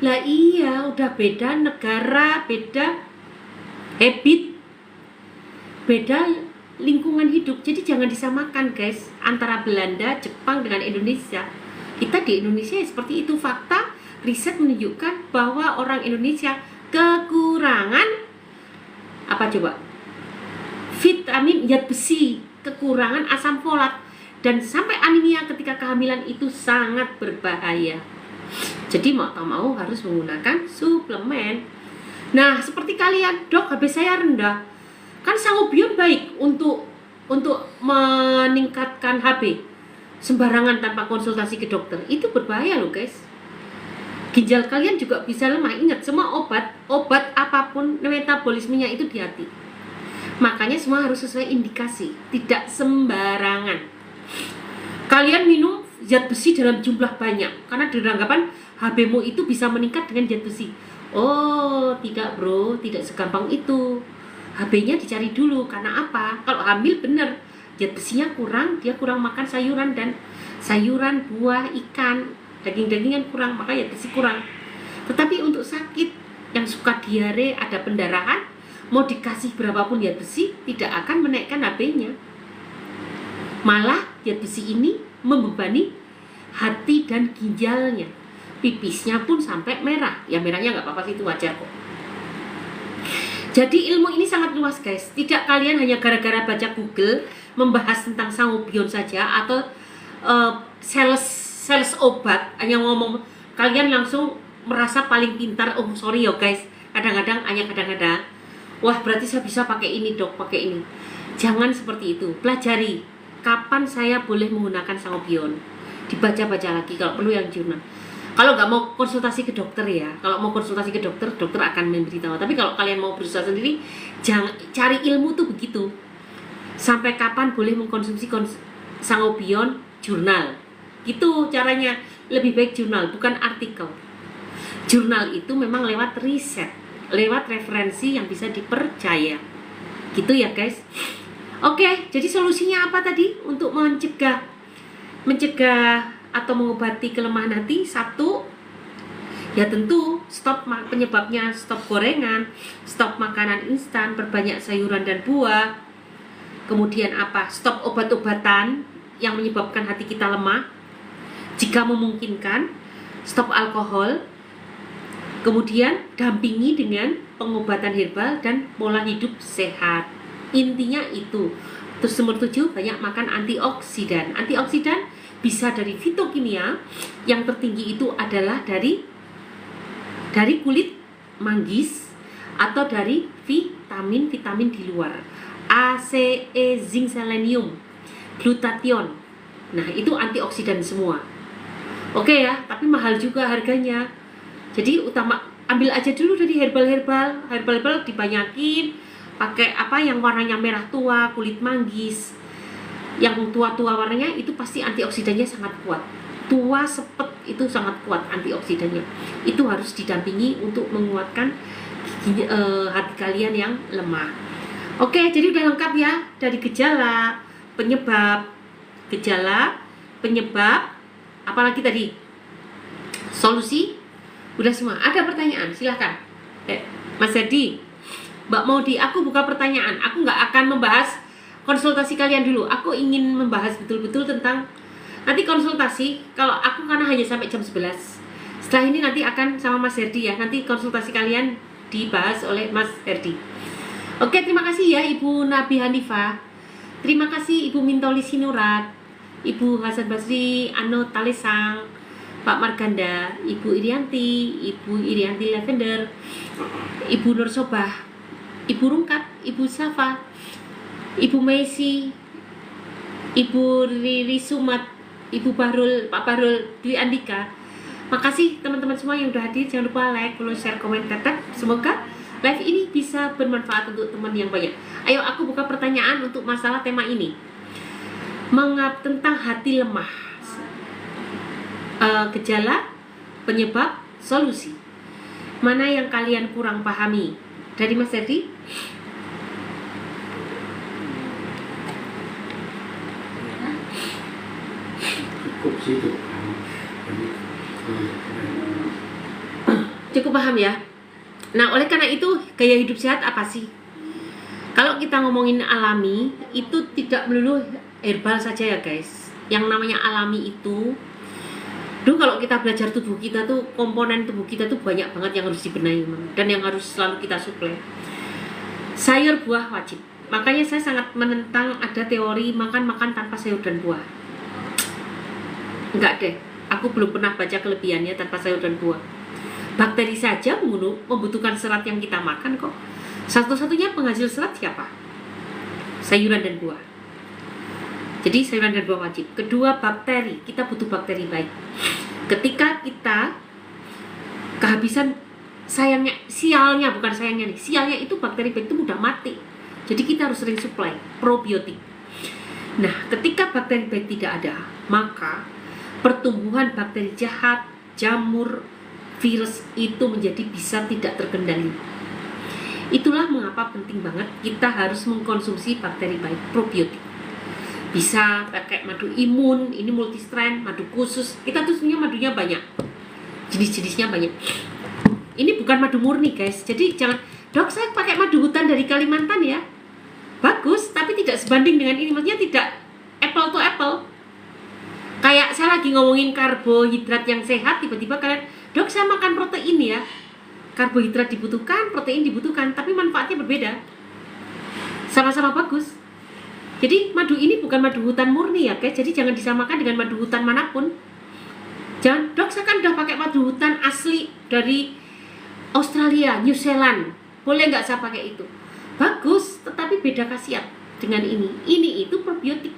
Lah iya, udah beda negara, beda habit, beda lingkungan hidup. Jadi jangan disamakan guys antara Belanda, Jepang dengan Indonesia. Kita di Indonesia seperti itu. Fakta riset menunjukkan bahwa orang Indonesia kekurangan apa coba? Vitamin zat besi, kekurangan asam folat, dan sampai anemia ketika kehamilan itu sangat berbahaya. Jadi mau tak mau harus menggunakan suplemen. Nah, seperti kalian, dok, HB saya rendah. Kan sangobion baik untuk meningkatkan HB. Sembarangan tanpa konsultasi ke dokter, itu berbahaya loh guys. Ginjal kalian juga bisa lemah. Ingat, semua obat apapun metabolismenya itu di hati. Makanya semua harus sesuai indikasi, tidak sembarangan. Kalian minum zat besi dalam jumlah banyak karena beranggapan HB-mu itu bisa meningkat dengan zat besi. Oh, tidak bro, tidak segampang itu. HB-nya dicari dulu. Karena apa? Kalau hamil bener, zat besinya kurang, dia kurang makan sayuran dan sayuran, buah, ikan, daging-dagingan kurang, maka zat besi kurang. Tetapi untuk sakit yang suka diare, ada pendarahan, mau dikasih berapapun zat besi tidak akan menaikkan HB-nya. Malah zat besi ini membebani hati dan ginjalnya. Pipisnya pun sampai merah. Ya merahnya nggak apa-apa sih, itu wajar kok. Jadi ilmu ini sangat luas guys. Tidak kalian hanya gara-gara baca Google membahas tentang sangobion saja atau sales obat hanya ngomong, kalian langsung merasa paling pintar. Oh sorry ya guys, kadang-kadang wah berarti saya bisa pakai ini dok, pakai ini. Jangan seperti itu. Pelajari kapan saya boleh menggunakan sangobion. Dibaca-baca lagi kalau perlu yang jurnal. Kalau nggak mau konsultasi ke dokter ya, kalau mau konsultasi ke dokter, dokter akan memberitahu. Tapi kalau kalian mau berusaha sendiri, jangan cari ilmu tuh begitu. Sampai kapan boleh mengkonsumsi sangobion, jurnal. Gitu caranya. Lebih baik jurnal, bukan artikel. Jurnal itu memang lewat riset, lewat referensi yang bisa dipercaya. Gitu ya guys. Oke, jadi solusinya apa tadi untuk mencegah atau mengobati kelemahan hati? Satu, ya tentu stop penyebabnya, stop gorengan, stop makanan instan, perbanyak sayuran dan buah. Kemudian apa? Stop obat-obatan yang menyebabkan hati kita lemah. Jika memungkinkan, stop alkohol. Kemudian dampingi dengan pengobatan herbal dan pola hidup sehat. Intinya itu. Terus nomor 7, banyak makan antioksidan. Antioksidan bisa dari fitokimia. Yang tertinggi itu adalah dari kulit manggis atau dari vitamin di luar. A, C, E, zinc, selenium, glutathione. Nah, itu antioksidan semua. Oke ya, tapi mahal juga harganya. Jadi ambil aja dulu dari herbal dibanyakin. Pakai apa yang warnanya merah tua, kulit manggis. Yang tua-tua warnanya itu pasti antioksidannya sangat kuat. Tua sepet itu sangat kuat antioksidannya. Itu harus didampingi untuk menguatkan hati kalian yang lemah. Oke, jadi udah lengkap ya dari gejala, penyebab, apalagi tadi solusi, udah semua. Ada pertanyaan? Silahkan. Mas Hadi, Mbak Maudi, aku buka pertanyaan. Aku nggak akan membahas konsultasi kalian dulu. Aku ingin membahas betul-betul tentang nanti konsultasi. Kalau aku karena hanya sampai jam 11. Setelah ini nanti akan sama Mas Herdi ya. Nanti konsultasi kalian dibahas oleh Mas Herdi. Oke, terima kasih ya Ibu Nabi Hanifah. Terima kasih Ibu Mintoli Sinurat, Ibu Hasan Basri, Ano Talesang, Pak Marganda, Ibu Irianti Lavender, Ibu Nur Sobah, Ibu Rungkat, Ibu Safa, Ibu Messi, Ibu Riri Sumat, Ibu Bahrul, Pak Bahrul Dwi Andika. Makasih teman-teman semua yang udah hadir. Jangan lupa like, follow, share, komen, tetap. Semoga live ini bisa bermanfaat untuk teman yang banyak. Ayo aku buka pertanyaan untuk masalah tema ini. Tentang hati lemah. Gejala, penyebab, solusi. Mana yang kalian kurang pahami? Dari Mas Edi? Cukup sih itu. Jadi, Cukup paham ya? Nah, oleh karena itu gaya hidup sehat apa sih? Kalau kita ngomongin alami, itu tidak melulu herbal saja ya guys. Yang namanya alami itu, dulu kalau kita belajar tubuh kita tuh, komponen tubuh kita tuh banyak banget yang harus dibenahi dan yang harus selalu kita suplai. Sayur buah wajib. Makanya saya sangat menentang ada teori makan tanpa sayur dan buah. Enggak deh, aku belum pernah baca kelebihannya tanpa sayur dan buah. Bakteri saja membutuhkan serat yang kita makan kok. Satu-satunya penghasil serat siapa? Sayuran dan buah. Jadi sayuran dan buah wajib. Kedua, bakteri. Kita butuh bakteri baik. Ketika kita kehabisan, sialnya itu bakteri baik itu mudah mati. Jadi kita harus sering supply probiotik. Nah, ketika bakteri baik tidak ada, maka pertumbuhan bakteri jahat, jamur, virus itu menjadi bisa tidak terkendali. Itulah mengapa penting banget kita harus mengkonsumsi bakteri baik, probiotik. Bisa pakai madu imun, ini multi strain, madu khusus. Kita tuh sebenarnya madunya banyak, jenis-jenisnya banyak. Ini bukan madu murni guys, jadi jangan, dok saya pakai madu hutan dari Kalimantan ya, bagus, tapi tidak sebanding dengan ini. Maksudnya tidak apple to apple. Kayak saya lagi ngomongin karbohidrat yang sehat, tiba-tiba kalian, dok saya makan protein ya. Karbohidrat dibutuhkan, protein dibutuhkan, tapi manfaatnya berbeda. Sama-sama bagus. Jadi madu ini bukan madu hutan murni ya guys, jadi jangan disamakan dengan madu hutan manapun. Jangan, dok saya kan udah pakai madu hutan asli dari Australia, New Zealand, boleh nggak saya pakai itu? Bagus, tetapi beda khasiat dengan ini. Ini itu probiotik.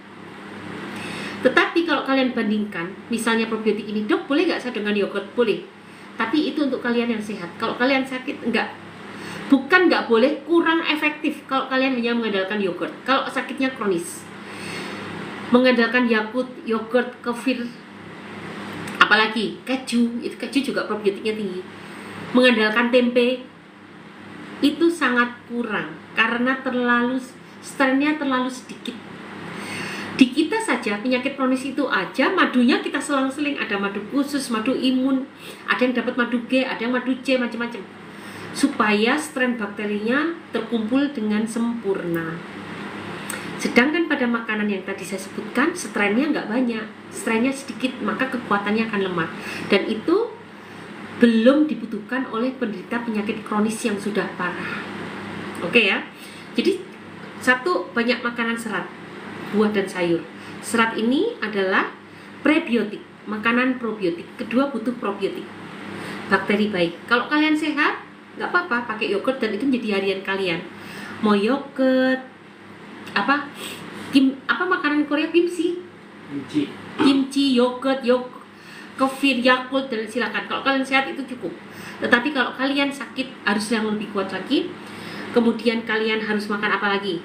Tetapi kalau kalian bandingkan, misalnya probiotik ini, dok boleh nggak saya dengan yogurt? Boleh. Tapi itu untuk kalian yang sehat. Kalau kalian sakit, enggak. Bukan nggak boleh, kurang efektif kalau kalian hanya mengandalkan yogurt. Kalau sakitnya kronis, mengandalkan Yakult, yogurt, kefir, apalagi keju, itu keju juga probiotiknya tinggi. Mengandalkan tempe, itu sangat kurang karena strainnya terlalu sedikit. Di kita saja penyakit kronis itu aja madunya kita selang-seling, ada madu khusus, madu imun, ada yang dapat madu G, ada yang madu C, macam-macam, supaya strain bakterinya terkumpul dengan sempurna. Sedangkan pada makanan yang tadi saya sebutkan, strainnya nggak banyak, strainnya sedikit, maka kekuatannya akan lemah. Dan itu belum dibutuhkan oleh penderita penyakit kronis yang sudah parah. Oke ya. Jadi satu, banyak makanan serat, buah dan sayur. Serat ini adalah prebiotik, makanan probiotik. Kedua, butuh probiotik, bakteri baik. Kalau kalian sehat, nggak apa-apa pakai yogurt dan itu menjadi harian kalian. Mau yogurt, apa makanan Korea, kimchi, yogurt, kefir, Yakult, dan silakan. Kalau kalian sehat itu cukup. Tetapi kalau kalian sakit harus yang lebih kuat lagi. Kemudian kalian harus makan apa lagi?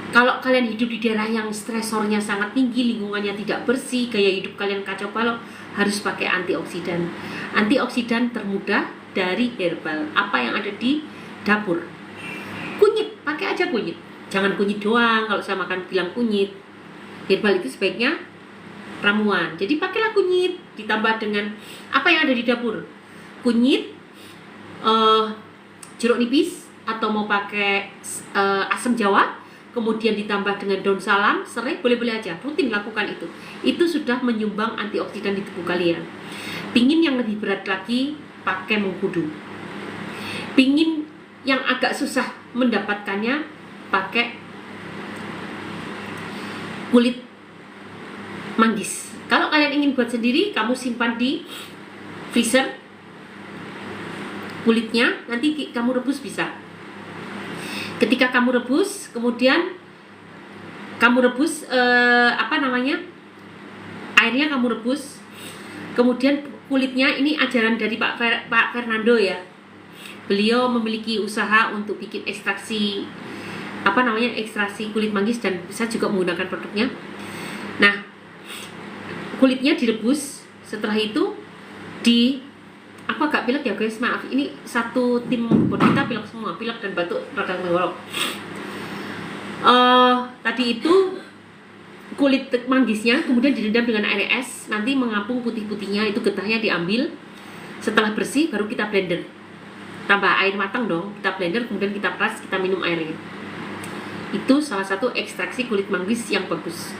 Kalau kalian hidup di daerah yang stresornya sangat tinggi, lingkungannya tidak bersih, gaya hidup kalian kacau balau, harus pakai antioksidan. Antioksidan termudah dari herbal, apa yang ada di dapur. Kunyit, pakai aja kunyit. Jangan kunyit doang, kalau saya makan bilang kunyit. Herbal itu sebaiknya ramuan. Jadi pakailah kunyit ditambah dengan apa yang ada di dapur. Kunyit, jeruk nipis, atau mau pakai asam jawa, kemudian ditambah dengan daun salam, serai, boleh-boleh aja. Rutin lakukan itu. Itu sudah menyumbang antioksidan di tubuh kalian. Pingin yang lebih berat lagi, pakai mengkudu. Pingin yang agak susah mendapatkannya, pakai kulit manggis. Kalau kalian ingin buat sendiri, kamu simpan di freezer kulitnya, nanti kamu rebus bisa. Ketika kamu rebus, kemudian kamu rebus airnya kamu rebus, kemudian kulitnya, ini ajaran dari Pak Fernando ya. Beliau memiliki usaha untuk bikin ekstraksi ekstraksi kulit manggis, dan bisa juga menggunakan produknya. Nah, kulitnya direbus, setelah itu di aku agak pilek ya guys, maaf, ini satu tim buat kita pilek semua, pilek dan batuk radang tenggorok. Tadi itu kulit manggisnya kemudian direndam dengan air es, nanti mengapung putih-putihnya, itu getahnya diambil. Setelah bersih baru kita blender, tambah air matang dong, kita blender kemudian kita peras, kita minum airnya. Itu salah satu ekstraksi kulit manggis yang bagus.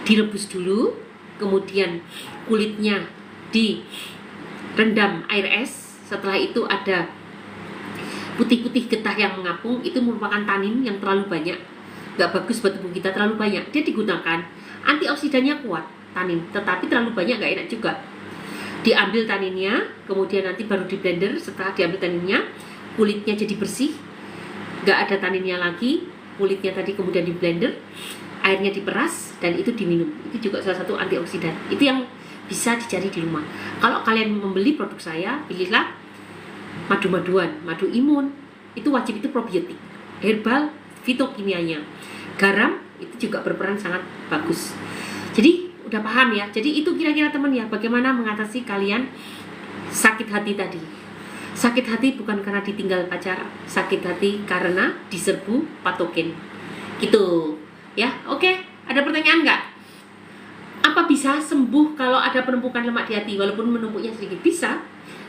Direbus dulu, kemudian kulitnya direndam air es. Setelah itu ada putih-putih getah yang mengapung, itu merupakan tanin yang terlalu banyak, nggak bagus buat tubuh kita, terlalu banyak. Dia digunakan, antioksidannya kuat tanin, tetapi terlalu banyak nggak enak juga. Diambil taninnya, kemudian nanti baru di blender. Setelah diambil taninnya, kulitnya jadi bersih, nggak ada taninnya lagi. Kulitnya tadi kemudian di blender, airnya diperas, dan itu diminum. Itu juga salah satu antioksidan. Itu yang bisa dicari di rumah. Kalau kalian membeli produk saya, pilihlah madu-maduan, madu imun. Itu wajib, itu probiotik, herbal, fitokimianya. Garam itu juga berperan sangat bagus. Jadi udah paham ya. Jadi itu kira-kira teman ya, bagaimana mengatasi kalian sakit hati tadi. Sakit hati bukan karena ditinggal pacar, sakit hati karena diserbu patogen. Gitu ya. Oke, ada pertanyaan nggak? Apa bisa sembuh kalau ada penumpukan lemak di hati walaupun menumpuknya sedikit? Bisa.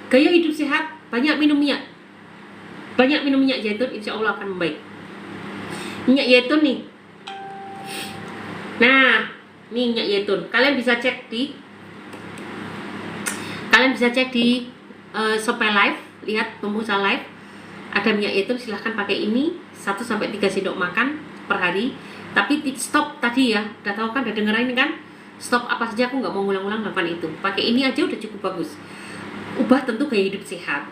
Gaya hidup sehat, banyak minum minyak zaitun, insya Allah akan membaik. Minyak zaitun nih, nah ini minyak zaitun, kalian bisa cek di Shopee Live, lihat pembuka live, ada minyak zaitun, silahkan pakai ini 1-3 sendok makan per hari. Tapi stop tadi ya, udah tahu kan, udah dengerin kan, stop apa saja, aku nggak mau ngulang-ngulang lakukan itu. Pakai ini aja udah cukup bagus. Ubah tentu gaya hidup sehat.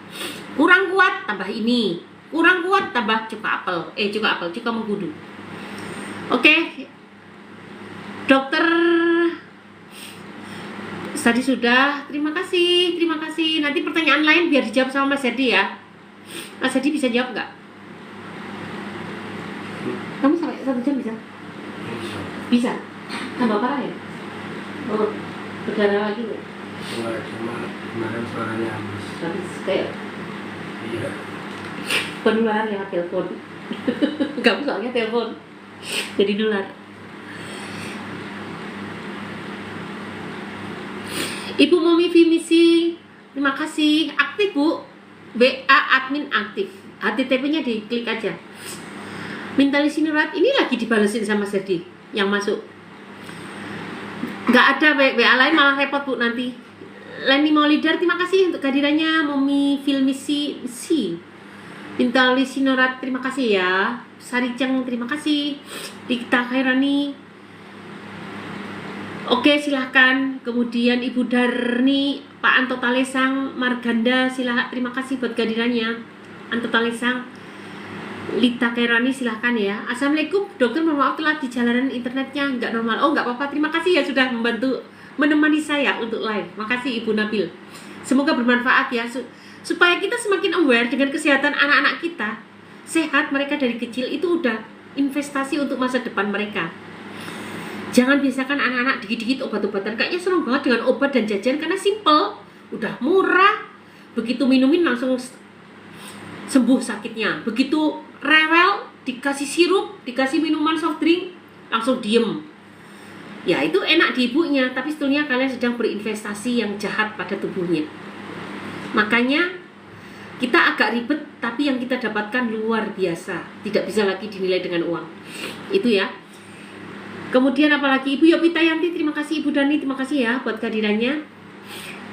Kurang kuat, tambah ini. Kurang kuat, tambah cuka mengkudu. Oke. Dokter tadi sudah, terima kasih. Nanti pertanyaan lain biar dijawab sama Mas Hedi ya. Mas Hedi bisa jawab nggak? Kamu sampai 1 jam bisa? Bisa. Tambah parah ya? Oh, berdarah lagi nggak? Cuma kemarin suaranya habis. Kayak Iya. penularan lewat telepon. Kamu soalnya telepon jadi nular. Ibu Momi Vimisi, terima kasih. Aktif Bu, BA admin aktif. HTTP-nya diklik aja. Minta lisinurat ini lagi dibalesin sama Serdi yang masuk. Nggak ada WA lain, malah repot Bu nanti. Leni Maulidar, terima kasih untuk kehadirannya. Momi Filmisi minta lisinurat, terima kasih ya. Sariceng, terima kasih. Dikta Khairani, oke silahkan. Kemudian Ibu Darni, Pak Anto Talesang, Marganda, silahkan, terima kasih buat kehadirannya. Anto Talesang, Lita Khairani, silahkan ya. Assalamualaikum dokter, mohon maaf telat di jalanan internetnya nggak normal. Oh nggak apa-apa, terima kasih ya sudah membantu menemani saya untuk live. Makasih Ibu Nabil, semoga bermanfaat ya, supaya kita semakin aware dengan kesehatan anak-anak kita. Sehat mereka dari kecil itu udah investasi untuk masa depan mereka. Jangan biasakan anak-anak dikit-dikit obat-obatan. Kayaknya seneng banget dengan obat dan jajan karena simple, udah murah. Begitu minumin langsung sembuh sakitnya. Begitu rewel dikasih sirup, dikasih minuman soft drink, langsung diem. Ya itu enak di ibunya, tapi sebetulnya kalian sedang berinvestasi yang jahat pada tubuhnya. Makanya kita agak ribet, tapi yang kita dapatkan luar biasa. Tidak bisa lagi dinilai dengan uang. Itu ya. Kemudian apalagi Ibu Yopita Yanti, terima kasih. Ibu Dani, terima kasih ya buat kehadirannya.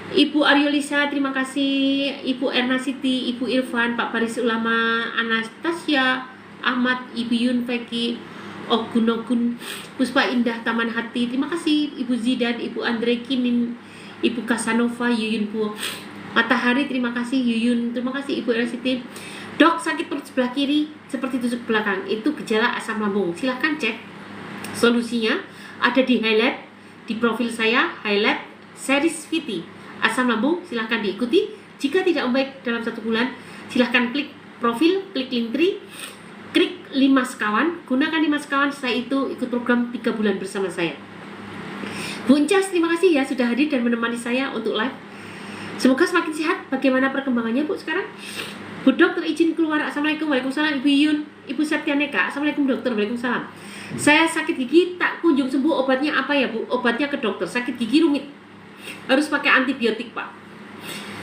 Ibu Aryolisa, terima kasih. Ibu Erna Siti, Ibu Irfan, Pak Paris Ulama, Anastasia, Ahmad, Ibu Yun Feki, Ogun, Puspa Indah, Taman Hati, terima kasih. Ibu Zidan, Ibu Andre Kinin, Ibu Kasanova, Yuyun Bu, Matahari, terima kasih. Yuyun, terima kasih. Ibu Erna Siti. Dok, sakit perut sebelah kiri seperti tusuk belakang, itu gejala asam lambung. Silahkan cek. Solusinya ada di highlight di profil saya, highlight series VT asam lambung, silahkan diikuti. Jika tidak membaik dalam 1 bulan, silahkan klik profil, klik Linktree, klik 5 sekawan, gunakan 5 sekawan. Setelah itu ikut program 3 bulan bersama saya. Bu Encas, terima kasih ya sudah hadir dan menemani saya untuk live. Semoga semakin sehat. Bagaimana perkembangannya Bu sekarang? Bu dokter izin keluar. Assalamualaikum. Waalaikumsalam. Ibu Yun, Ibu Satyaneka. Assalamualaikum dokter. Waalaikumsalam. Saya sakit gigi tak kunjung sembuh. Obatnya apa ya Bu? Obatnya ke dokter. Sakit gigi rumit, harus pakai antibiotik Pak.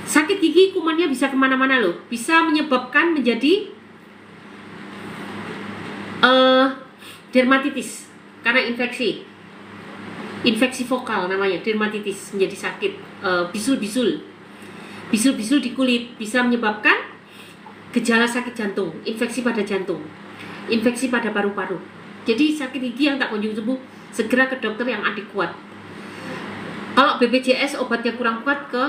Sakit gigi kumannya bisa kemana-mana loh. Bisa menyebabkan menjadi dermatitis karena infeksi vokal namanya dermatitis, menjadi sakit bisul-bisul di kulit, bisa menyebabkan gejala sakit jantung, infeksi pada jantung, infeksi pada paru-paru. Jadi sakit gigi yang tak kunjung sembuh, segera ke dokter yang adekuat. Kalau BPJS obatnya kurang kuat, ke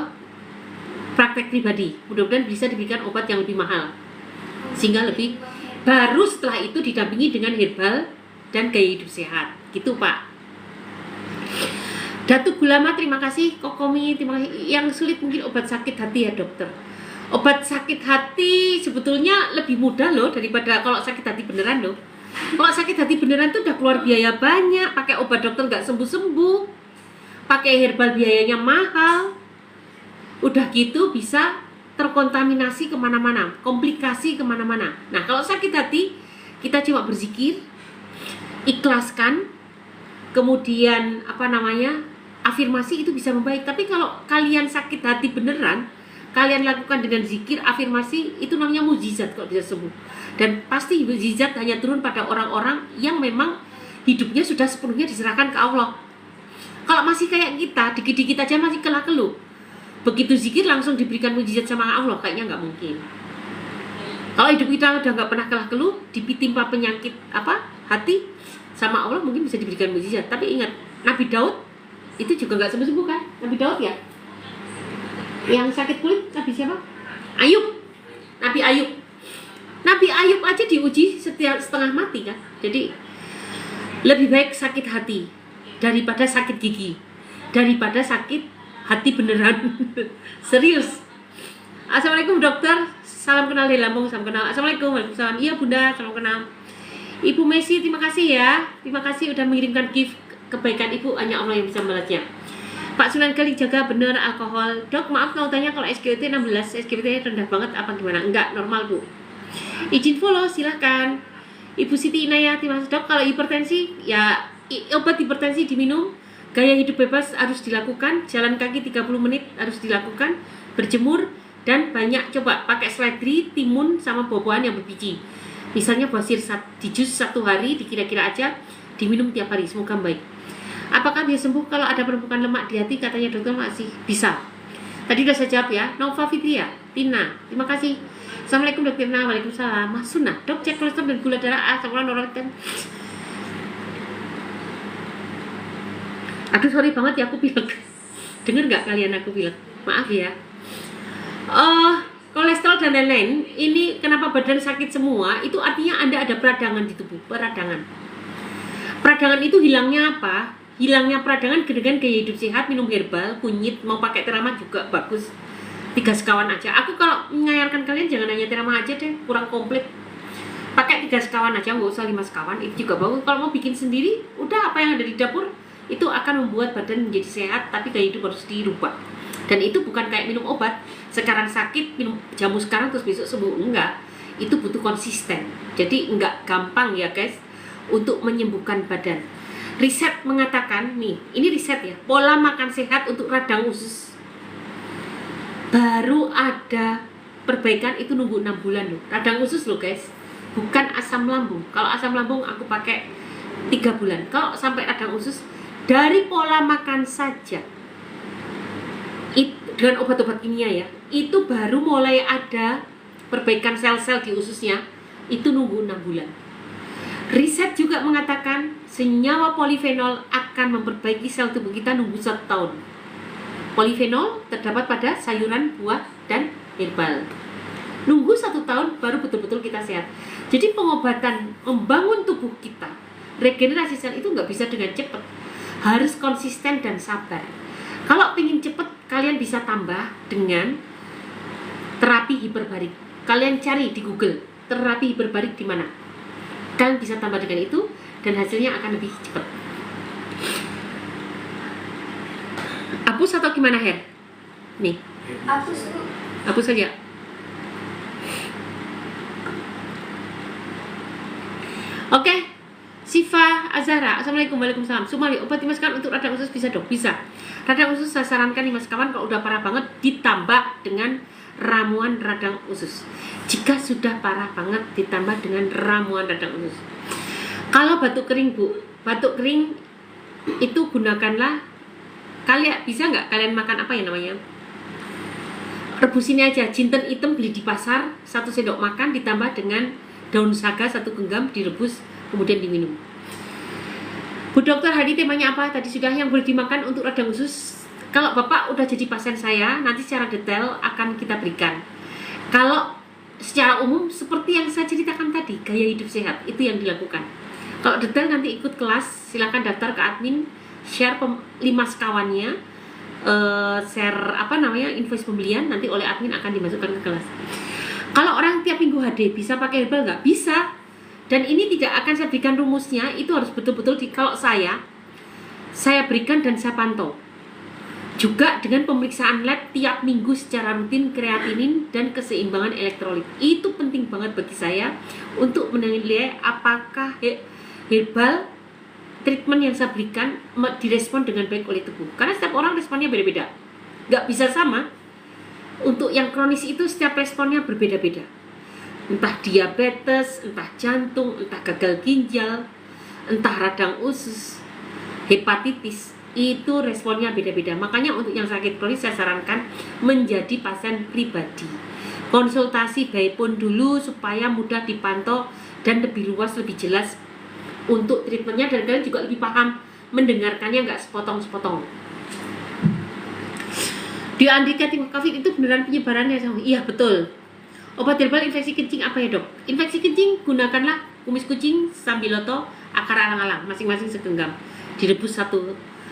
praktek pribadi, mudah-mudahan bisa diberikan obat yang lebih mahal sehingga lebih, baru setelah itu didampingi dengan herbal dan gaya hidup sehat gitu Pak. Datuk Gulama terima kasih. Kokomi terima kasih. Yang sulit mungkin obat sakit hati ya dokter. Obat sakit hati sebetulnya lebih mudah loh daripada kalau sakit hati beneran loh. Kalau sakit hati beneran tuh udah keluar biaya banyak, pakai obat dokter nggak sembuh-sembuh, pakai herbal biayanya mahal, udah gitu bisa terkontaminasi kemana-mana, komplikasi kemana-mana. Nah kalau sakit hati kita cuma berzikir, ikhlaskan, kemudian afirmasi itu bisa membaik. Tapi kalau kalian sakit hati beneran, kalian lakukan dengan zikir, afirmasi, itu namanya mukjizat kalau bisa sembuh. Dan pasti mukjizat hanya turun pada orang-orang yang memang hidupnya sudah sepenuhnya diserahkan ke Allah. Kalau masih kayak kita, dikit-dikit aja masih keluh-keluh, begitu zikir langsung diberikan mukjizat sama Allah, kayaknya nggak mungkin. Kalau hidup kita udah nggak pernah keluh, ditimpa penyakit hati sama Allah, mungkin bisa diberikan mukjizat. Tapi ingat, Nabi Daud itu juga nggak sembuh-sembuh kan? Nabi Daud ya, yang sakit kulit, Nabi siapa? Nabi Ayub aja diuji setengah mati kan. Jadi lebih baik sakit hati daripada sakit gigi, daripada sakit hati beneran. Serius. Assalamualaikum dokter, salam kenal dari Lampung, salam kenal. Assalamualaikum. Waalaikumsalam. Iya Bunda, salam kenal. Ibu Messi terima kasih ya, terima kasih udah mengirimkan gift. Kebaikan ibu hanya Allah yang bisa membalasnya. Pak Sunan Kali jaga bener alkohol. Dok maaf mau tanya, kalau SGBT 16, SGBT rendah banget apa gimana? Enggak, normal Bu. Izin follow silahkan. Ibu Siti Inaya terima kasih dok. Kalau hipertensi ya obat hipertensi diminum. Gaya hidup bebas harus dilakukan. Jalan kaki 30 menit harus dilakukan. Berjemur dan banyak coba pakai seledri, timun sama buah-buahan yang berbiji. Misalnya buah sir di jus 1 hari, dikira-kira aja, diminum tiap hari, semoga baik. Apakah bisa sembuh kalau ada penumpukan lemak di hati? Katanya dokter masih bisa. Tadi udah saya jawab ya. Nova Fitria, Tina, terima kasih. Assalamualaikum dokter Tina. Waalaikumsalam. Mas Sunnah, dok cek kolesterol dan gula darah sama noroten. Aduh sorry banget ya aku pilek. Dengar nggak kalian aku pilek? Maaf ya. Kolesterol dan lain-lain. Ini kenapa badan sakit semua? Itu artinya Anda ada peradangan di tubuh. Peradangan itu hilangnya apa? Hilangnya peradangan dengan gaya hidup sehat, minum herbal, kunyit, mau pakai teramat juga bagus. 3 sekawan aja. Aku kalau menyarankan kalian jangan hanya teramat aja deh, kurang komplit. Pakai 3 sekawan aja, nggak usah 5 sekawan. Itu juga bagus. Kalau mau bikin sendiri, udah apa yang ada di dapur itu akan membuat badan menjadi sehat, tapi gaya hidup harus dirubah. Dan itu bukan kayak minum obat. Sekarang sakit, minum jamu sekarang terus besok sembuh. Enggak. Itu butuh konsisten. Jadi enggak gampang ya guys untuk menyembuhkan badan. Riset mengatakan nih, ini riset ya, pola makan sehat untuk radang usus baru ada perbaikan itu nunggu 6 bulan loh. Radang usus loh guys, bukan asam lambung. Kalau asam lambung aku pakai 3 bulan. Kalau sampai radang usus dari pola makan saja, dengan obat-obat kimia ya, itu baru mulai ada perbaikan sel-sel di ususnya, itu nunggu 6 bulan. Riset juga mengatakan senyawa polifenol akan memperbaiki sel tubuh kita nunggu 1 tahun. Polifenol terdapat pada sayuran, buah, dan herbal. Nunggu 1 tahun baru betul-betul kita sehat. Jadi pengobatan membangun tubuh kita, regenerasi sel itu nggak bisa dengan cepat. Harus konsisten dan sabar. Kalau ingin cepat, kalian bisa tambah dengan terapi hiperbarik. Kalian cari di Google terapi hiperbarik di mana. Kalian bisa tambah dengan itu dan hasilnya akan lebih cepat. Hapus atau gimana Her? Nih, Hapus Bu. Hapus saja. Oke, Siva Azhara, Assalamualaikum. Waalaikumsalam. Sumali, obat Dimas kawan untuk radang usus bisa dok? Bisa. Radang usus saya sarankan nih mas kawan kalau udah parah banget ditambah dengan ramuan radang usus. Jika sudah parah banget ditambah dengan ramuan radang usus. Kalau batuk kering Bu, batuk kering itu gunakanlah, kalian bisa nggak kalian makan apa ya namanya? Rebus ini aja, jinten hitam beli di pasar, 1 sendok makan ditambah dengan daun saga 1 genggam direbus kemudian diminum. Bu dokter, hari temanya apa? Tadi sudah yang boleh dimakan untuk radang usus. Kalau Bapak udah jadi pasien saya, nanti secara detail akan kita berikan. Kalau secara umum seperti yang saya ceritakan tadi, gaya hidup sehat itu yang dilakukan. Kalau detail nanti ikut kelas, silakan daftar ke admin, share 5 sekawannya, share invoice pembelian, nanti oleh admin akan dimasukkan ke kelas. Kalau orang tiap minggu HD bisa pakai herbal nggak? Bisa. Dan ini tidak akan saya berikan rumusnya, itu harus betul-betul kalau saya berikan dan saya pantau. Juga dengan pemeriksaan lab tiap minggu secara rutin kreatinin dan keseimbangan elektrolit. Itu penting banget bagi saya untuk menilai apakah herbal treatment yang saya berikan direspon dengan baik oleh tubuh. Karena setiap orang responnya beda-beda. Nggak bisa sama. Untuk yang kronis itu setiap responnya berbeda-beda. Entah diabetes, entah jantung, entah gagal ginjal, entah radang usus, hepatitis, itu responnya beda-beda. Makanya untuk yang sakit kronis saya sarankan menjadi pasien pribadi. Konsultasi by phone dulu supaya mudah dipantau dan lebih luas, lebih jelas untuk treatmentnya, dan kalian juga lebih paham mendengarkannya, nggak sepotong-sepotong. Di Andika tim COVID itu beneran penyebarannya sama? Iya betul. Obat herbal infeksi kencing apa ya dok? Infeksi kencing gunakanlah kumis kucing, sambiloto, akar alang-alang, masing-masing segenggam. Direbus 1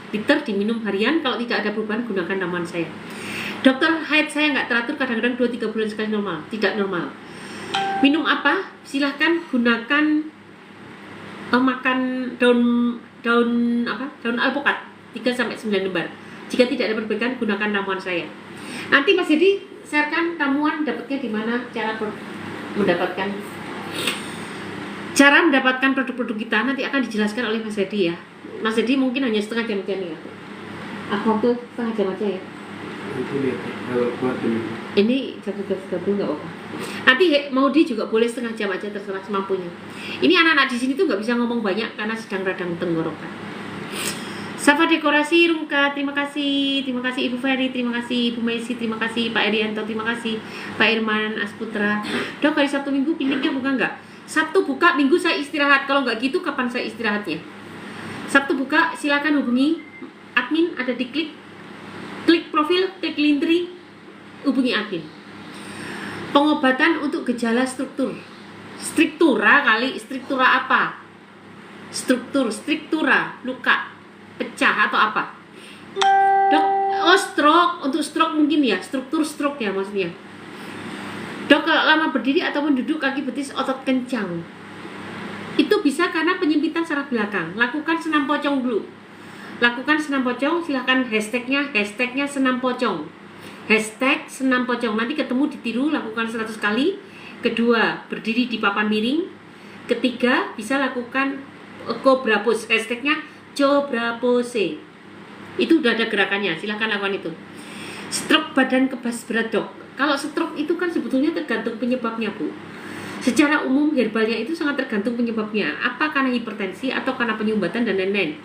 liter, diminum harian. Kalau tidak ada perubahan gunakan ramuan saya. Dokter, haid saya nggak teratur, kadang-kadang 2-3 bulan sekali normal. Tidak normal. Minum apa? Silahkan gunakan makan daun alpukat 3-9 lembar. Jika tidak ada perbaikan, gunakan ramuan saya. Nanti Mas Jadi sharekan ramuan dapatnya di mana, cara mendapatkan produk-produk kita nanti akan dijelaskan oleh Mas Jadi ya. Mas Jadi mungkin hanya setengah jam aja nih ya. Aku waktu setengah jam aja ya. Itu lihat kalau kuat dulu. Ini satu gabung nggak apa. Nanti Maudi juga boleh setengah jam aja, terserah semampunya. Ini anak-anak di sini tuh nggak bisa ngomong banyak karena sedang radang tenggorokan. Safa Dekorasi Rungka, terima kasih Ibu Ferry, terima kasih Ibu Messi, terima kasih Pak Erianto, terima kasih Pak Irman Asputra. Dok, hari Sabtu Minggu kliniknya buka nggak? Sabtu buka, Minggu saya istirahat. Kalau nggak gitu kapan saya istirahatnya? Sabtu buka, silakan hubungi admin, ada di klik profil, klik link tree, hubungi admin. Pengobatan untuk gejala struktura apa? Struktura luka pecah atau apa? Dok, stroke, untuk stroke mungkin ya, struktur stroke ya maksudnya. Dok, kalau lama berdiri ataupun duduk kaki betis otot kencang, itu bisa karena penyempitan saraf belakang. Lakukan senam pocong dulu. Lakukan senam pocong, silahkan hashtagnya senam pocong. Hashtag senam pocong, nanti ketemu ditiru, lakukan 100 kali. Kedua, berdiri di papan miring. Ketiga, bisa lakukan cobra pose, hashtagnya cobra pose. Itu udah ada gerakannya, silahkan lakukan itu. Stroke badan kebas berat dok. Kalau stroke itu kan sebetulnya tergantung penyebabnya Bu. Secara umum herbalnya itu sangat tergantung penyebabnya. Apa karena hipertensi atau karena penyumbatan dan lain-lain.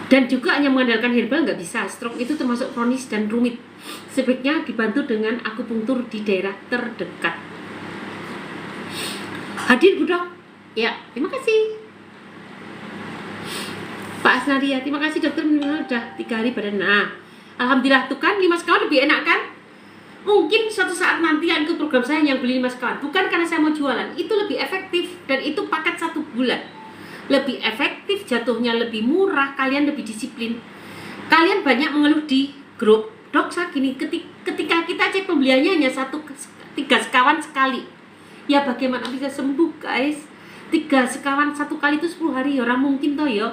Dan juga hanya mengandalkan herbal nggak bisa. Stroke itu termasuk kronis dan rumit. Sebaiknya dibantu dengan akupunktur di daerah terdekat. Hadir Bu dok? Ya, terima kasih. Pak Asnaria, terima kasih dokter, minimal udah 3 hari badan. Nah, alhamdulillah tuh kan 5 sekawan lebih enak kan? Mungkin suatu saat nanti yang ikut program saya yang beli 5 sekawan, bukan karena saya mau jualan, itu lebih efektif dan itu paket 1 bulan. Lebih efektif, jatuhnya lebih murah, kalian lebih disiplin. Kalian banyak mengeluh di grup, dok saya gini, ketika kita cek pembeliannya hanya 3 sekawan sekali. Ya bagaimana bisa sembuh guys? 3 sekawan 1 kali itu 10 hari, orang mungkin toh ya.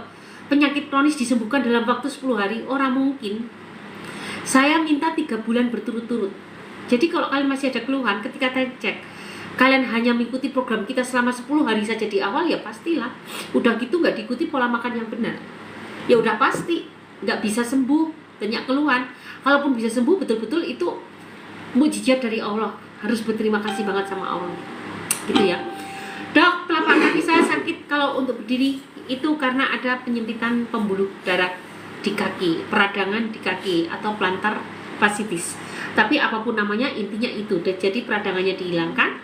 Penyakit kronis disembuhkan dalam waktu 10 hari, orang mungkin. Saya minta 3 bulan berturut-turut. Jadi kalau kalian masih ada keluhan ketika saya cek, kalian hanya mengikuti program kita selama 10 hari saja di awal, ya pastilah. Udah gitu nggak diikuti pola makan yang benar, ya udah pasti nggak bisa sembuh, banyak keluhan. Kalaupun bisa sembuh betul-betul itu mukjizat dari Allah. Harus berterima kasih banget sama Allah. Gitu ya. Dok, telapak kaki saya sakit kalau untuk berdiri itu karena ada penyempitan pembuluh darah di kaki, peradangan di kaki atau plantar fasciitis. Tapi apapun namanya, intinya itu. Jadi peradangannya dihilangkan.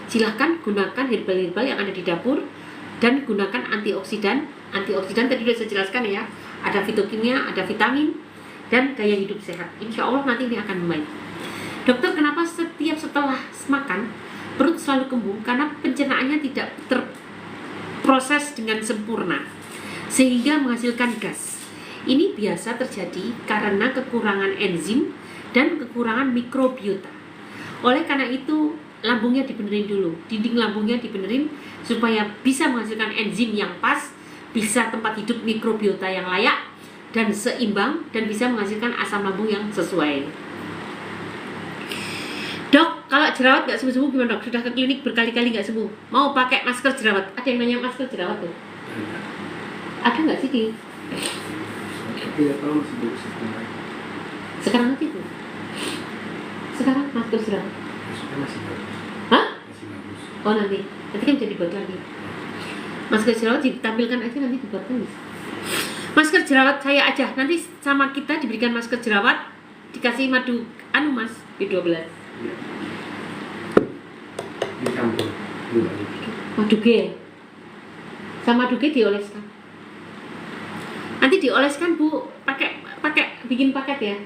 Silahkan gunakan herbal-herbal yang ada di dapur dan gunakan antioksidan. Antioksidan tadi sudah saya jelaskan ya. Ada fitokimia, ada vitamin, dan gaya hidup sehat. Insya Allah nanti ini akan membaik. Dokter, kenapa setiap setelah makan perut selalu kembung? Karena pencernaannya tidak terproses dengan sempurna sehingga menghasilkan gas. Ini biasa terjadi karena kekurangan enzim dan kekurangan mikrobiota. Oleh karena itu lambungnya dibenerin dulu, dinding lambungnya dibenerin supaya bisa menghasilkan enzim yang pas, bisa tempat hidup mikrobiota yang layak dan seimbang, dan bisa menghasilkan asam lambung yang sesuai. Dok, kalau jerawat nggak sembuh-sembuh gimana dok? Sudah ke klinik berkali-kali nggak sembuh. Mau pakai masker jerawat? Ada yang nanya masker jerawat tuh? Ada nggak sih di? Tapi ya kalau masih belum setengah. Sekarang aja tuh. Sekarang masker jerawat. Maksudnya masih bagus. Hah? Masih bagus. Oh nanti kan jadi buat lagi. Masker jerawat ditampilkan aja, nanti dibuat lagi. Masker jerawat saya aja, nanti sama kita diberikan masker jerawat, dikasih madu mas B12. Ya. Dicampur dua. Madu G. Sama madu G dioleskan. Nanti dioleskan Bu, pakai bikin paket ya.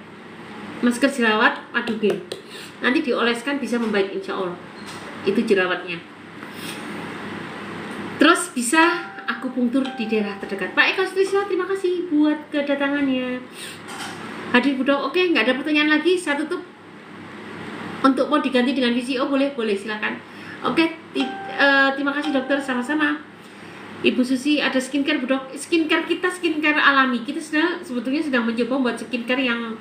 Masker jerawat madu G. Nanti dioleskan bisa membaik insya Allah. Itu jerawatnya. Terus bisa akupunktur di daerah terdekat. Pak Eko Sutrisno, terima kasih buat kedatangannya. Hadir Bu Dok. Oke, nggak ada pertanyaan lagi. Saya tutup. Untuk mau diganti dengan VCO boleh silakan. Oke, terima kasih dokter, sama-sama. Ibu Susi, ada skincare Bu Dok. Skincare kita skincare alami. Kita sebetulnya sedang mencoba buat skincare yang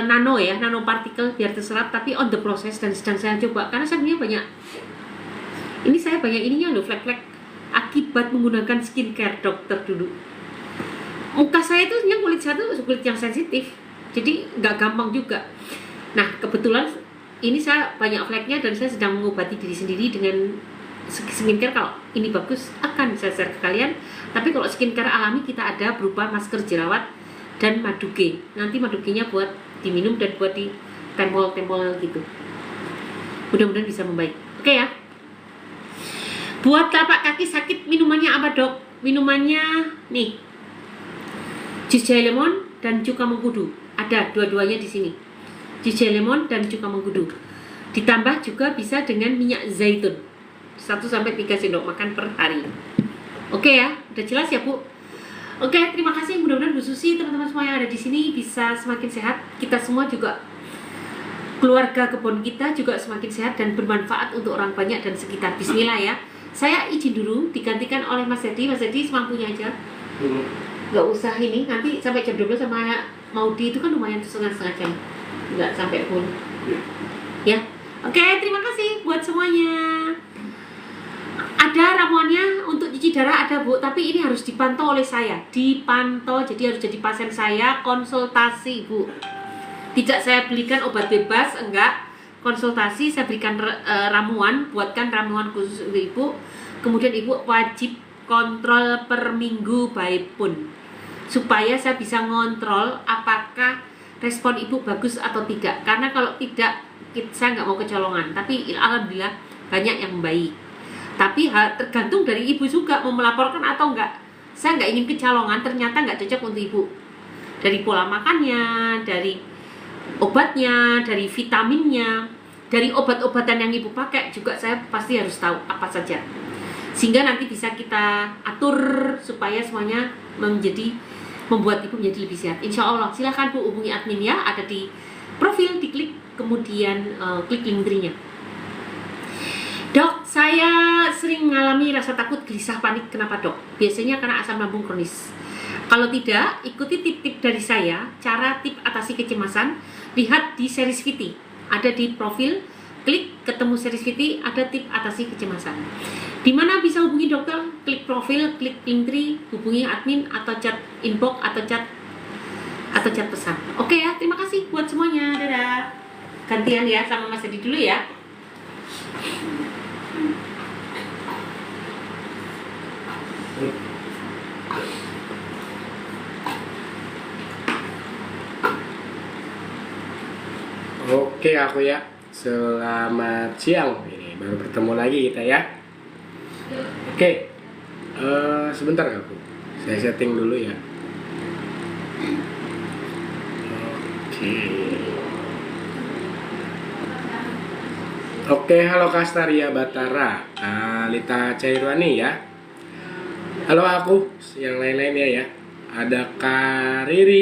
nano ya, nanopartikel biar terserap, tapi on the process dan sedang saya coba karena sebenarnya banyak. Ini saya banyak ininya loh, flek-flek akibat menggunakan skincare dokter dulu. Muka saya itu sebenarnya kulit saya itu kulit yang sensitif, jadi nggak gampang juga. Nah kebetulan ini saya banyak fleknya dan saya sedang mengobati diri sendiri dengan skincare. Kalau ini bagus akan saya share ke kalian. Tapi kalau skincare alami kita ada berupa masker jerawat dan madu G. Nanti madu G-nya buat diminum dan buat di tempol-tempol gitu. Mudah-mudahan bisa membaik. Oke ya. Buat telapak kaki sakit minumannya apa dok? Minumannya nih, jus jahe lemon dan cuka mengkudu. Ada dua-duanya di sini. Jus jahe lemon dan cuka mengkudu. Ditambah juga bisa dengan minyak zaitun. 1-3 sendok makan per hari. Oke ya, udah jelas ya Bu? Oke, terima kasih. Mudah-mudahan Bu Susi, teman-teman semua yang ada di sini bisa semakin sehat. Kita semua juga, keluarga kebun kita juga semakin sehat dan bermanfaat untuk orang banyak dan sekitar. Bismillah ya. Saya izin dulu digantikan oleh Mas Edi. Mas Edi semampunya aja. Gak usah ini, nanti sampai jam 12 sama Maudi itu kan lumayan setengah jam. Nggak sampai pun. Ya. Oke, terima kasih buat semuanya. Ada ramuannya untuk cuci darah ada Bu, tapi ini harus dipantau oleh saya. Dipantau, jadi harus jadi pasien saya, konsultasi Bu. Tidak saya belikan obat bebas, enggak. Konsultasi, saya berikan ramuan, buatkan ramuan khusus untuk Ibu. Kemudian Ibu wajib kontrol per minggu by pun, supaya saya bisa ngontrol apakah respon Ibu bagus atau tidak. Karena kalau tidak, saya nggak mau kecolongan. Tapi alhamdulillah banyak yang membaik. Tapi tergantung dari Ibu juga mau melaporkan atau enggak. Saya nggak ingin kecolongan, ternyata nggak cocok untuk Ibu. Dari pola makannya, dari obatnya, dari vitaminnya, dari obat-obatan yang Ibu pakai juga saya pasti harus tahu apa saja. Sehingga nanti bisa kita atur supaya semuanya membuat Ibu menjadi lebih sehat. Insya Allah, silahkan Bu hubungi admin ya, ada di profil, diklik, kemudian klik link tree-nya. Dok, saya sering mengalami rasa takut, gelisah, panik. Kenapa dok? Biasanya karena asam lambung kronis. Kalau tidak, ikuti tip-tip dari saya, cara tip atasi kecemasan, lihat di series Viti. Ada di profil, klik ketemu series Viti, ada tip atasi kecemasan. Di mana bisa hubungi dokter? Klik profil, klik Linktree, hubungi admin atau chat inbox atau chat pesan. Oke ya, terima kasih buat semuanya. Dadah. Gantian ya sama Mas Edi dulu ya. Oke, aku ya. Selamat siang. Ini baru bertemu lagi kita ya. Oke. Sebentar aku. Saya setting dulu ya. Oke. Oke, halo Kastaria Batara, Lita Cairwani ya. Halo aku, yang lain-lainnya ya. Ada Kak Riri.